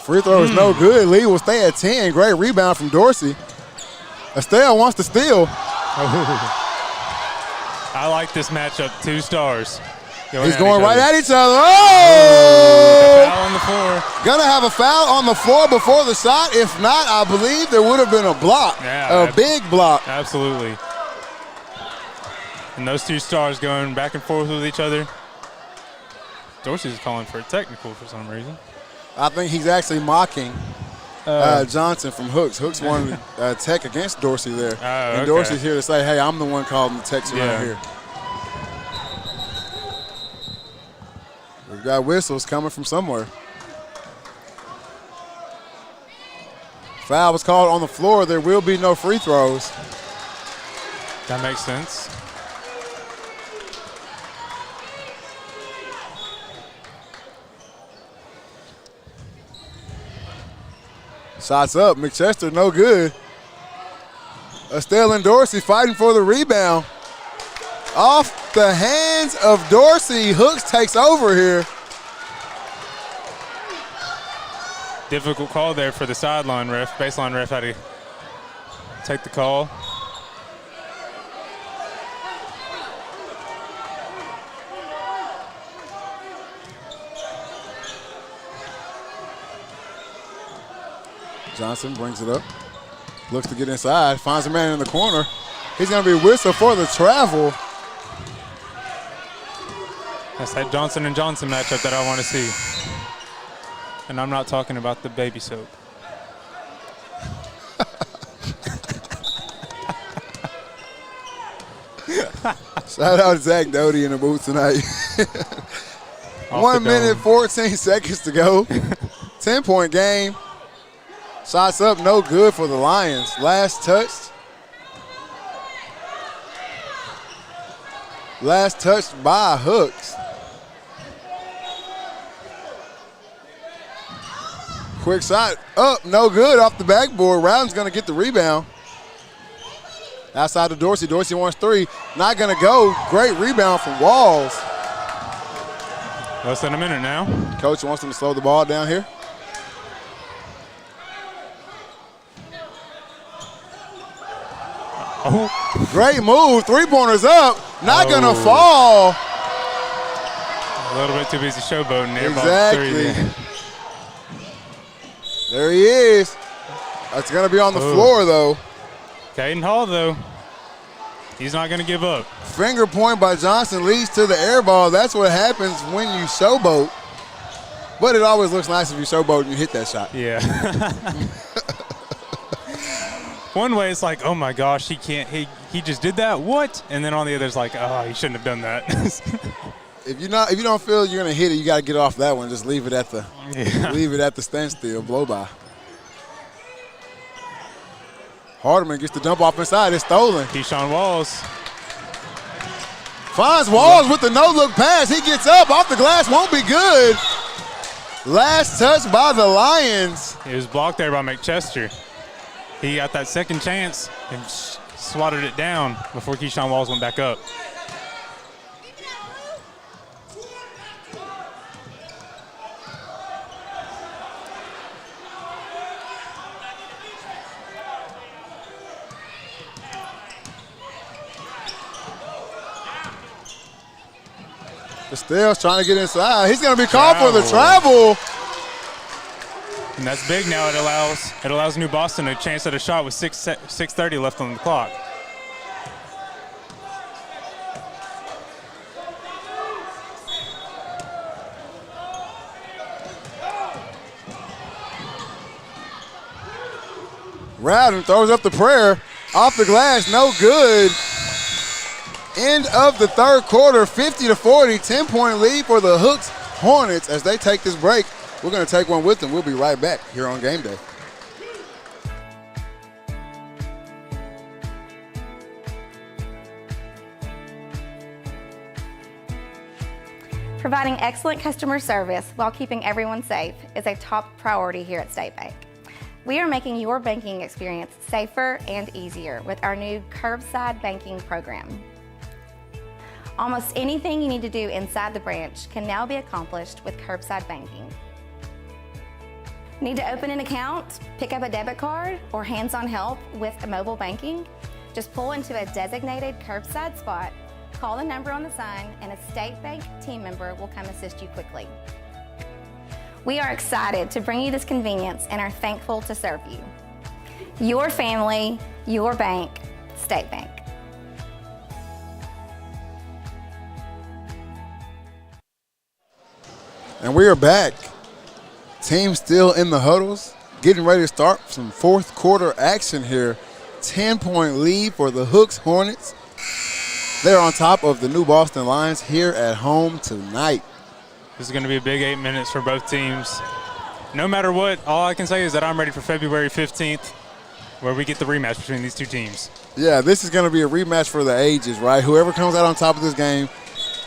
Free throw is no good. Lee will stay at 10. Great rebound from Dorsey. Estelle wants to steal. I like this matchup. 2 stars. He's going right at each other. Oh! Foul on the floor. Gonna have a foul on the floor before the shot. If not, I believe there would have been a block. Yeah, a big block. Absolutely. And those 2 stars going back and forth with each other. Dorsey's calling for a technical for some reason. I think he's actually mocking Johnson from Hooks. Hooks wanted tech against Dorsey there. And Dorsey's here to say, hey, I'm the one calling the techs around here. We've got whistles coming from somewhere. Foul was called on the floor. There will be no free throws. That makes sense. Shots up. McChester, no good. Estelle and Dorsey fighting for the rebound. Off the hands of Dorsey. Hooks takes over here. Difficult call there for the sideline ref. Baseline ref had to take the call. Johnson brings it up. Looks to get inside. Finds a man in the corner. He's going to be whistled for the travel. That's that Johnson and Johnson matchup that I want to see. And I'm not talking about the baby soap. Shout out to Zach Doty in the booth tonight. 1 minute, 14 seconds to go. 10-point game. Shots up, no good for the Lions. Last touch. Last touch by Hooks. Quick shot up, no good off the backboard. Rowden's going to get the rebound. Outside to Dorsey. Dorsey wants three. Not going to go. Great rebound from Walls. Less than a minute now. Coach wants them to slow the ball down here. Oh. Great move. Three-pointers up. Not going to fall. A little bit too busy showboating there. Exactly. There he is. That's going to be on the floor, though. Caden Hall, though, he's not going to give up. Finger point by Johnson leads to the air ball. That's what happens when you showboat. But it always looks nice if you showboat and you hit that shot. Yeah. One way it's like, oh my gosh, he just did that. What? And then on the other it's like, oh, he shouldn't have done that. If you don't feel you're gonna hit it, you got to get off that one. Just leave it at the standstill, blow by. Hardeman gets the dump off inside. It's stolen. Keyshawn Walls finds Walls with the no-look pass. He gets up off the glass. Won't be good. Last touch by the Lions. He was blocked there by McChester. He got that second chance and swatted it down before Keyshawn Walls went back up. Castell's trying to get inside. He's going to be called for the travel. And that's big now. It allows New Boston a chance at a shot with 6:30 left on the clock. Rowden throws up the prayer. Off the glass, no good. End of the third quarter, 50-40, 10-point lead for the Hooks Hornets as they take this break. We're going to take one with them. We'll be right back here on Game Day. Providing excellent customer service while keeping everyone safe is a top priority here at State Bank. We are making your banking experience safer and easier with our new curbside banking program. Almost anything you need to do inside the branch can now be accomplished with curbside banking. Need to open an account, pick up a debit card, or hands-on help with mobile banking? Just pull into a designated curbside spot, call the number on the sign, and a State Bank team member will come assist you quickly. We are excited to bring you this convenience and are thankful to serve you. Your family, your bank, State Bank. And we are back. Team still in the huddles, getting ready to start some fourth quarter action here. 10-point lead for the Hooks Hornets. They're on top of the New Boston Lions here at home tonight. This is going to be a big 8 minutes for both teams. No matter what, all I can say is that I'm ready for February 15th, where we get the rematch between these two teams. Yeah, this is going to be a rematch for the ages, right? Whoever comes out on top of this game,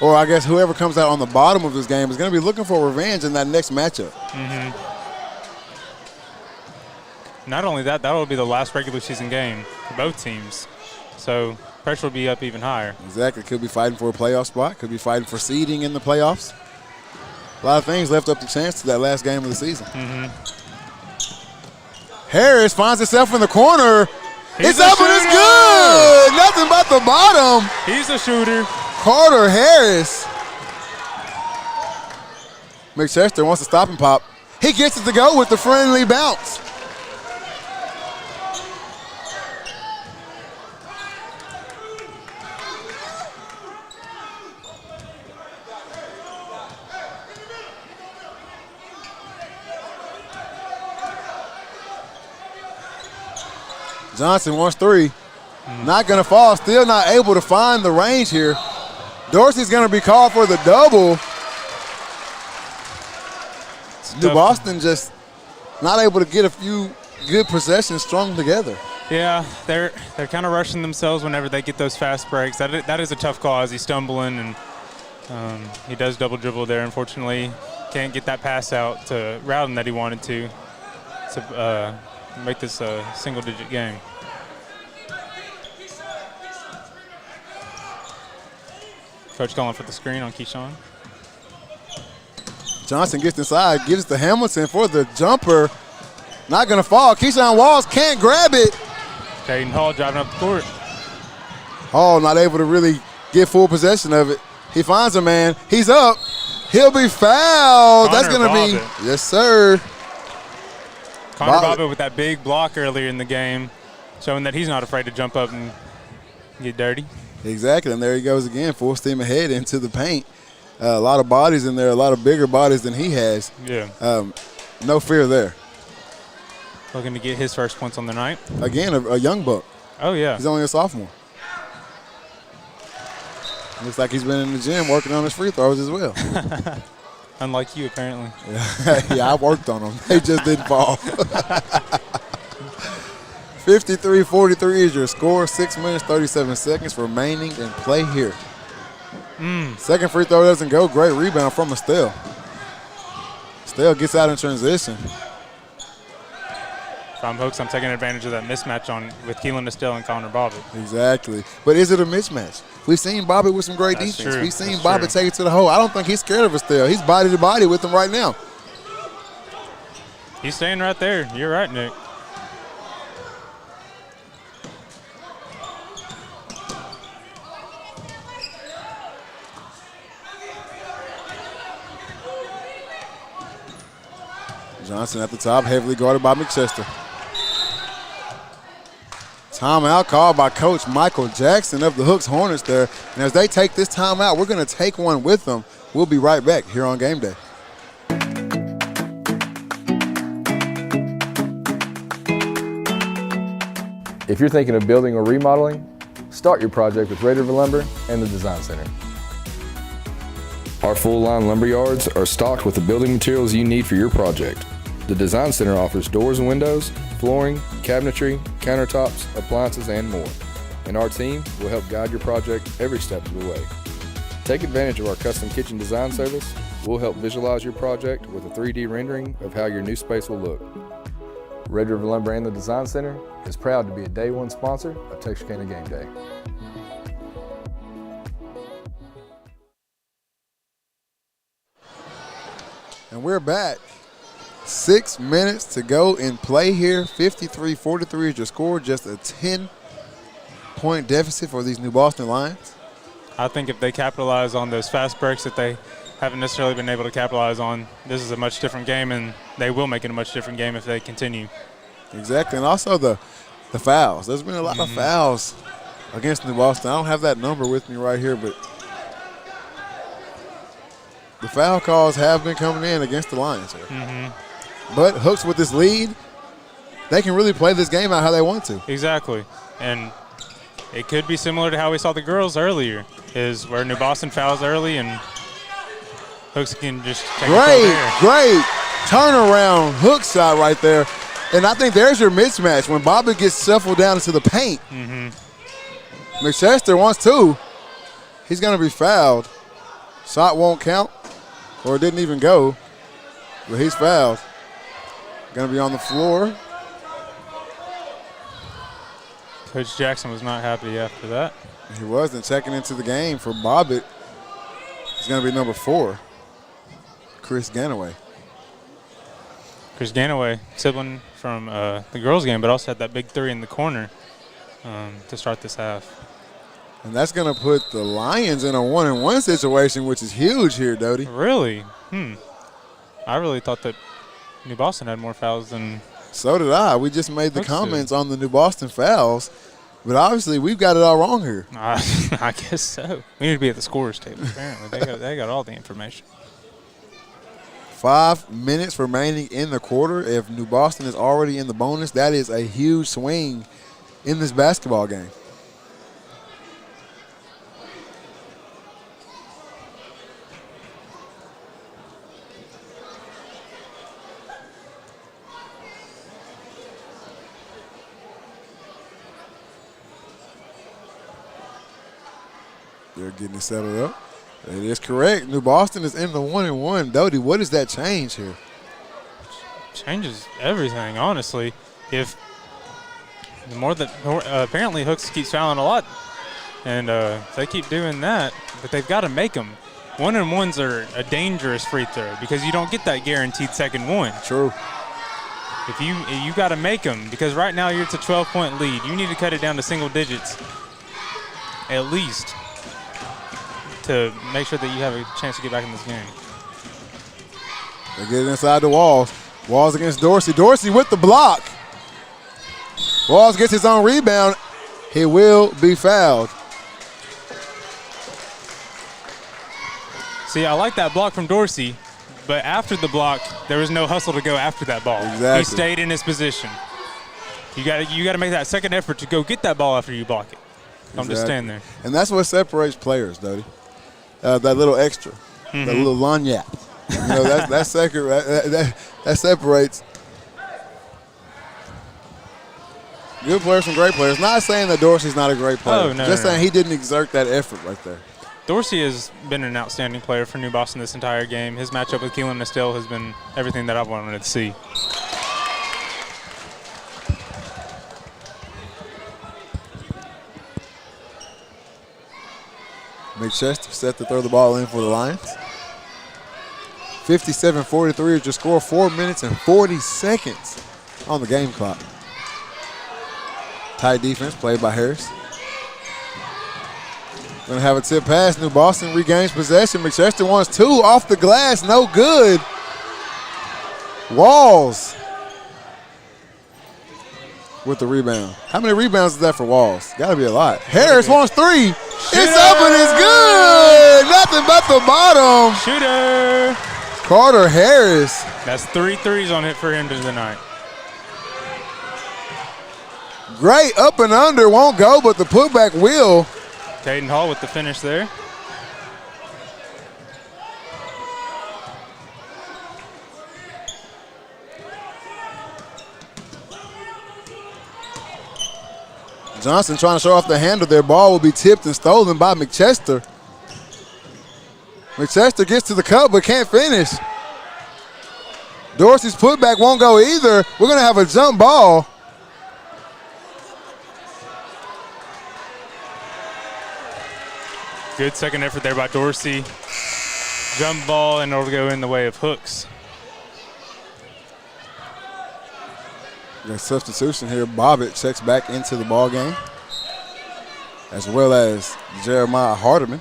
or I guess whoever comes out on the bottom of this game, is going to be looking for revenge in that next matchup. Mm-hmm. Not only that, that will be the last regular season game for both teams. So pressure will be up even higher. Exactly. Could be fighting for a playoff spot. Could be fighting for seeding in the playoffs. A lot of things left up to chance to that last game of the season. Mm-hmm. Harris finds himself in the corner. It's up and it's good. Nothing but the bottom. He's a shooter. Carter Harris. McChester wants to stop and pop. He gets it to go with the friendly bounce. Johnson wants three. Not going to fall. Still not able to find the range here. Dorsey's going to be called for the double. New Boston just not able to get a few good possessions strung together. Yeah, they're kind of rushing themselves whenever they get those fast breaks. That is a tough call as he's stumbling, and he does double dribble there. Unfortunately, can't get that pass out to Rowden that he wanted to make this a single-digit game. Coach calling for the screen on Keyshawn. Johnson gets inside, gives it to Hamilton for the jumper. Not going to fall. Keyshawn Walls can't grab it. Caden Hall driving up the court. Hall not able to really get full possession of it. He finds a man. He's up. He'll be fouled. That's going to be, yes, sir. Connor Bobbitt with that big block earlier in the game, showing that he's not afraid to jump up and get dirty. Exactly, and there he goes again, full steam ahead into the paint. A lot of bodies in there, a lot of bigger bodies than he has. Yeah. No fear there. Looking to get his first points on the night. Again, a young buck. Oh, yeah. He's only a sophomore. Looks like he's been in the gym working on his free throws as well. Unlike you, apparently. Yeah, I worked on them. They just didn't fall. 53-43 is your score. 6 minutes, 37 seconds remaining in play here. Second free throw doesn't go. Great rebound from Estelle. Estelle gets out in transition. If I'm Hooks, I'm taking advantage of that mismatch with Keelan Estelle and Connor Bobbitt. Exactly. But is it a mismatch? We've seen Bobbitt with some great defense. True. We've seen Bobbitt take it to the hole. I don't think he's scared of Estelle. He's body to body with him right now. He's staying right there. You're right, Nick. Johnson at the top, heavily guarded by McChester. Timeout called by Coach Michael Jackson of the Hooks Hornets there. And as they take this timeout, we're going to take one with them. We'll be right back here on Game Day. If you're thinking of building or remodeling, start your project with Red River Lumber and the Design Center. Our full-line lumber yards are stocked with the building materials you need for your project. The Design Center offers doors and windows, flooring, cabinetry, countertops, appliances, and more. And our team will help guide your project every step of the way. Take advantage of our custom kitchen design service. We'll help visualize your project with a 3D rendering of how your new space will look. Red River Lumber and the Design Center is proud to be a Day One sponsor of Texarkana Game Day. And we're back. 6 minutes to go in play here. 53-43 is your score. Just a 10-point deficit for these New Boston Lions. I think if they capitalize on those fast breaks that they haven't necessarily been able to capitalize on, this is a much different game, and they will make it a much different game if they continue. Exactly, and also the fouls. There's been a lot of fouls against New Boston. I don't have that number with me right here, but the foul calls have been coming in against the Lions here. But Hooks with this lead, they can really play this game out how they want to. Exactly, and it could be similar to how we saw the girls earlier, is where New Boston fouls early and Hooks can just take Great turnaround hook shot right there. And I think there's your mismatch when Bobbitt gets shuffled down into the paint. McChester wants to. He's going to be fouled. Shot won't count, or it didn't even go, but he's fouled. Going to be on the floor. Coach Jackson was not happy after that. He wasn't. Checking into the game for Bobbitt. It's going to be number 4, Chris Ganaway. Chris Ganaway, sibling from the girls' game, but also had that big three in the corner to start this half. And that's going to put the Lions in a 1-and-1 situation, which is huge here, Doty. Really? I really thought that New Boston had more fouls than. So did I. We just made the comments on the New Boston fouls, but obviously we've got it all wrong here. I guess so. We need to be at the scorer's table, apparently. They got all the information. 5 minutes remaining in the quarter. If New Boston is already in the bonus, that is a huge swing in this basketball game. They're getting it settled up. It is correct. New Boston is in the 1-1. Doty, what does that change here? Changes everything, honestly. If the more that apparently Hooks keeps fouling a lot, and they keep doing that, but they've got to make them. 1-1s are a dangerous free throw because you don't get that guaranteed second one. True. If you got to make them, because right now it's a 12-point lead. You need to cut it down to single digits at least to make sure that you have a chance to get back in this game. They get it inside the Walls. Walls against Dorsey. Dorsey with the block. Walls gets his own rebound. He will be fouled. See, I like that block from Dorsey, but after the block, there was no hustle to go after that ball. Exactly. He stayed in his position. You got to make that second effort to go get that ball after you block it. Don't just stand there. And that's what separates players, Doty. That little extra, that little lagniappe. You know, that separates good players from great players. Not saying that Dorsey's not a great player. Oh, no, just no, saying he didn't exert that effort right there. Dorsey has been an outstanding player for New Boston this entire game. His matchup with Keelan Estelle has been everything that I've wanted to see. McChester set to throw the ball in for the Lions. 57-43 is your score, 4 minutes and 40 seconds on the game clock. Tight defense played by Harris. Gonna have a tip pass. New Boston regains possession. McChester wants two off the glass, no good. Walls with the rebound. How many rebounds is that for Walls? Gotta be a lot. Harris wants three. It's up and it's good. Nothing but the bottom. Shooter. Carter Harris. That's 3 threes on it for him tonight. Great up and under, won't go, but the putback will. Caden Hall with the finish there. Johnson trying to show off the handle. Their ball will be tipped and stolen by McChester. McChester gets to the cup but can't finish. Dorsey's putback won't go either. We're going to have a jump ball. Good second effort there by Dorsey. Jump ball, and it'll go in the way of Hooks. The substitution here. Bobbitt checks back into the ball game, as well as Jeremiah Hardiman.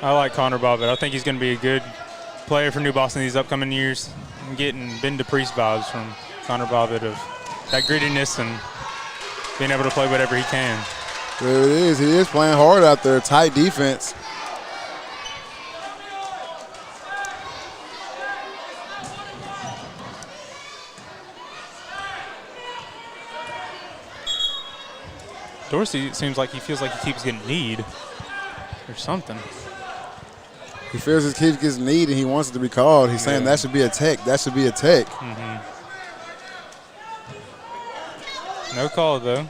I like Connor Bobbitt. I think he's going to be a good player for New Boston these upcoming years. I'm getting Ben DePriest vibes from Connor Bobbitt of that grittiness and being able to play whatever he can. There it is. He is playing hard out there. Tight defense. Dorsey, it seems like he feels like he keeps getting kneed or something. He feels his kid gets kneed and he wants it to be called. He's saying that should be a tech. That should be a tech. No call, though.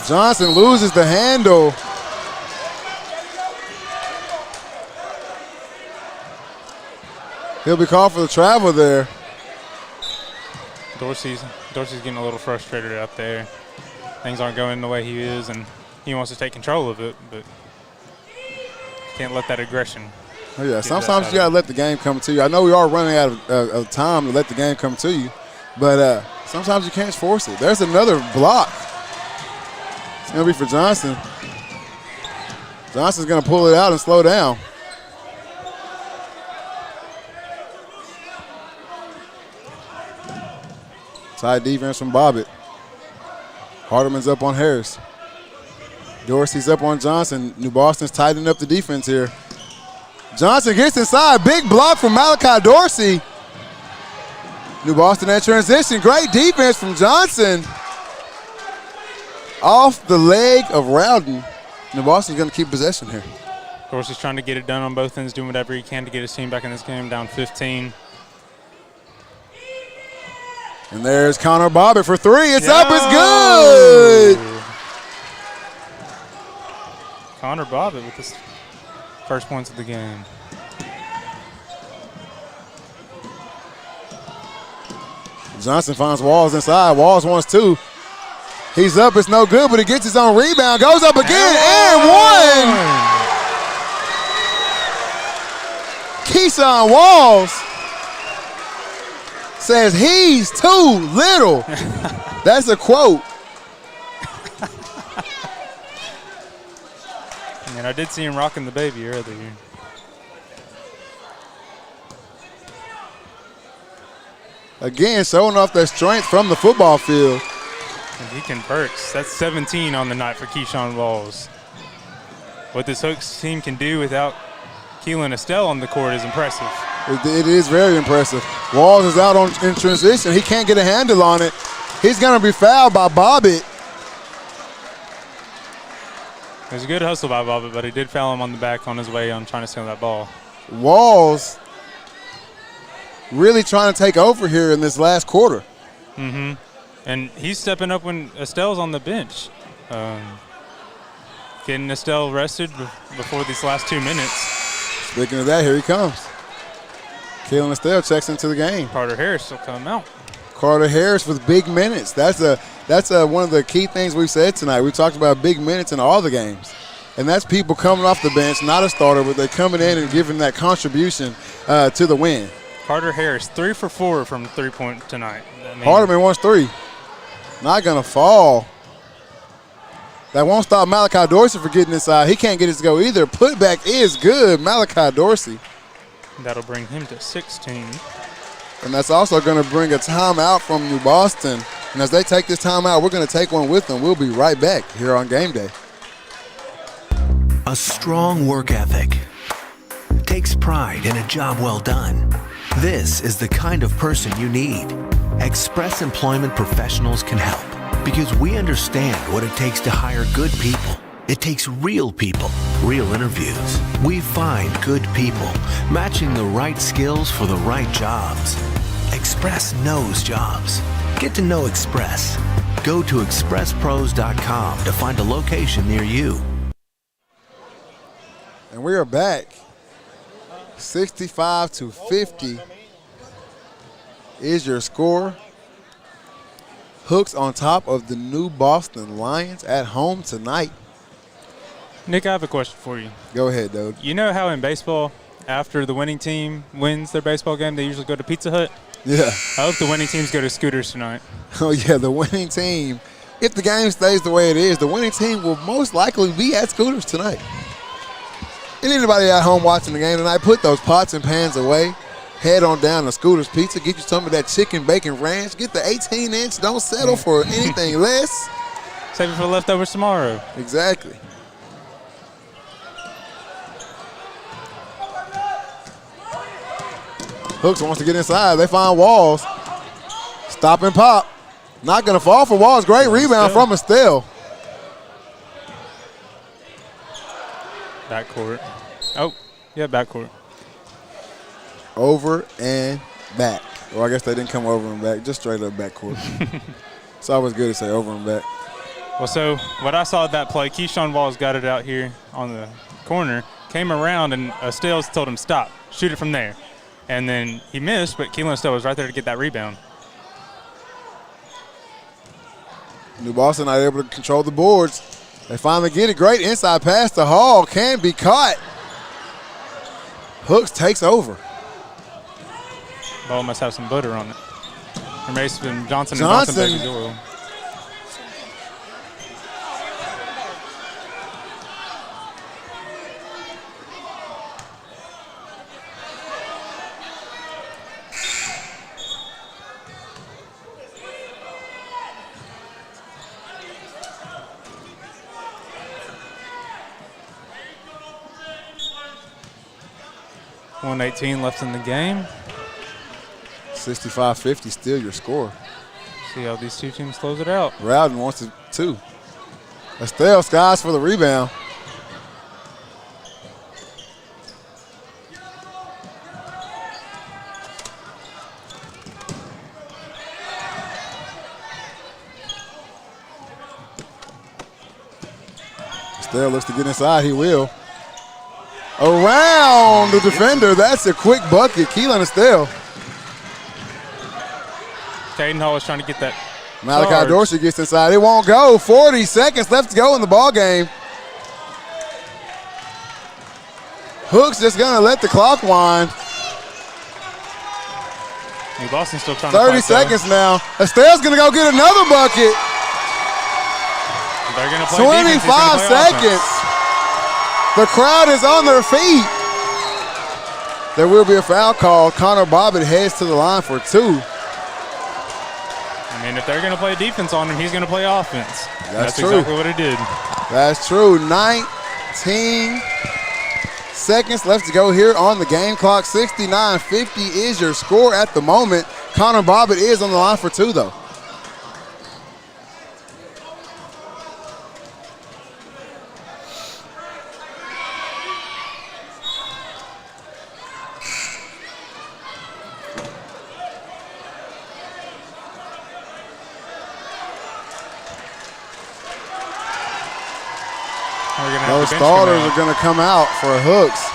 Johnson loses the handle. He'll be called for the travel there. Dorsey's getting a little frustrated out there. Things aren't going the way he is, and he wants to take control of it, but can't let that aggression. Oh yeah, sometimes you gotta let the game come to you. I know we are running out of time to let the game come to you, but sometimes you can't force it. There's another block. It's gonna be for Johnson. Johnson's gonna pull it out and slow down. Tight defense from Bobbitt. Hardiman's up on Harris. Dorsey's up on Johnson. New Boston's tightening up the defense here. Johnson gets inside. Big block from Malachi Dorsey. New Boston at transition. Great defense from Johnson. Off the leg of Rowden. New Boston's going to keep possession here. Dorsey's trying to get it done on both ends, doing whatever he can to get his team back in this game, down 15. And there's Connor Bobbitt for three. It's Yo! up. It's good. Connor Bobbitt with his first points of the game. Johnson finds Walls inside. Walls wants two. He's up. It's no good, but he gets his own rebound. Goes up again and one. Keyshawn Walls says he's too little. That's a quote. And I did see him rocking the baby earlier. Again, showing off their strength from the football field. And he converts. That's 17 on the night for Keyshawn Walls. What this Hooks team can do without Keelan Estelle on the court is impressive. It is very impressive. Walls is out in transition. He can't get a handle on it. He's going to be fouled by Bobbitt. It was a good hustle by Bobbitt, but he did foul him on the back on his way on trying to steal that ball. Walls really trying to take over here in this last quarter. Mm-hmm. And he's stepping up when Estelle's on the bench. Getting Estelle rested before these last 2 minutes. Speaking of that, here he comes. Keelan Estelle checks into the game. Carter Harris will come out. Carter Harris with big minutes. That's one of the key things we've said tonight. We talked about big minutes in all the games. And that's people coming off the bench, not a starter, but they're coming in and giving that contribution to the win. Carter Harris, 3 for 4 from three-point tonight. Hardeman wants three. Not going to fall. That won't stop Malachi Dorsey from getting inside. He can't get it to go either. Putback is good, Malachi Dorsey. That'll bring him to 16. And that's also going to bring a timeout from New Boston. And as they take this timeout, we're going to take one with them. We'll be right back here on Game Day. A strong work ethic takes pride in a job well done. This is the kind of person you need. Express Employment Professionals can help because we understand what it takes to hire good people. It takes real people, real interviews. We find good people, matching the right skills for the right jobs. Express knows jobs. Get to know Express. Go to expresspros.com to find a location near you. And we are back. 65-50 is your score. Hooks on top of the New Boston Lions at home tonight. Nick, I have a question for you. Go ahead, dude. You know how in baseball, after the winning team wins their baseball game, they usually go to Pizza Hut? Yeah. I hope the winning teams go to Scooters tonight. Oh, yeah, the winning team. If the game stays the way it is, the winning team will most likely be at Scooters tonight. And anybody at home watching the game tonight, put those pots and pans away. Head on down to Scooters Pizza. Get you some of that chicken bacon ranch. Get the 18-inch. Don't settle for anything less. Save it for the leftovers tomorrow. Exactly. Hooks wants to get inside. They find Walls. Stop and pop. Not going to fall for Walls. Great rebound from Estelle. Backcourt. Oh, yeah, backcourt. Over and back. Or I guess they didn't come over and back. Just straight up backcourt. It's always good to say over and back. Well, so what I saw at that play, Keyshawn Walls got it out here on the corner, came around, and Estelle told him, stop, shoot it from there. And then he missed, but Keelan Estelle was right there to get that rebound. New Boston not able to control the boards. They finally get it. Great inside pass to Hall. Can be caught. Hooks takes over. Ball must have some butter on it. Or maybe it's been Johnson and Johnson baby's oil. .118 left in the game. 65-50, still your score. See how these two teams close it out. Rowden wants it too. Estelle skies for the rebound. Estelle looks to get inside. He will. Around the defender. That's a quick bucket. Keelan Estelle. Caden Hall is trying to get that. Malachi charge. Dorsey gets inside. It won't go. 40 seconds left to go in the ball game. Hooks just going to let the clock wind. New Boston's still trying 30 to fight, seconds now. Estelle's going to go get another bucket. They're going to play 25 seconds. The crowd is on their feet. There will be a foul call. Connor Bobbitt heads to the line for 2. I mean, if they're going to play defense on him, he's going to play offense. That's true. exactly what he did. That's true. 19 seconds left to go here on the game clock. 69-50 is your score at the moment. Connor Bobbitt is on the line for 2, though. Those starters are going to come out for Hooks.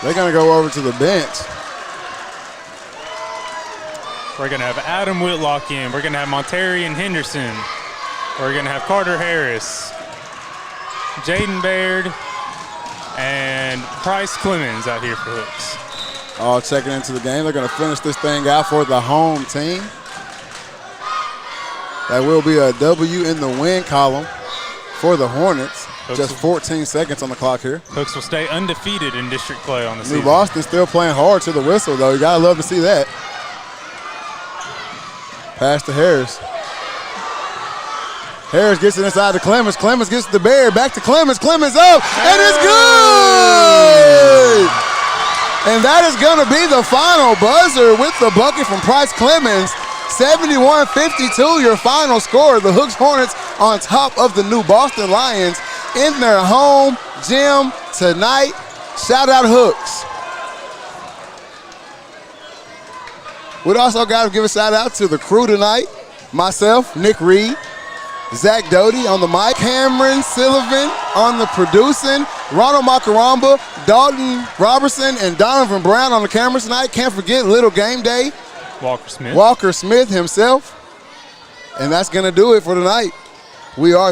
They're going to go over to the bench. We're going to have Adam Whitlock in. We're going to have Montarian Henderson. We're going to have Carter Harris, Jaden Baird, and Price Clemens out here for Hooks. All checking into the game. They're going to finish this thing out for the home team. That will be a W in the win column for the Hornets. Just 14 seconds on the clock here. Hooks will stay undefeated in district play on the season. New Boston still playing hard to the whistle, though. You got to love to see that. Pass to Harris. Harris gets it inside to Clemens. Clemens gets to Baird. Back to Clemens. Clemens up, and it's good! And that is going to be the final buzzer with the bucket from Price Clemens. 71-52, your final score. The Hooks Hornets on top of the New Boston Lions in their home gym tonight. Shout out Hooks. We'd also got to give a shout out to the crew tonight. Myself, Nick Reed, Zach Doty on the mic, Cameron Sullivan on the producing, Ronald Makaramba, Dalton Robertson, and Donovan Brown on the cameras tonight. Can't forget Little Game Day. Walker Smith himself. And that's going to do it for tonight. We are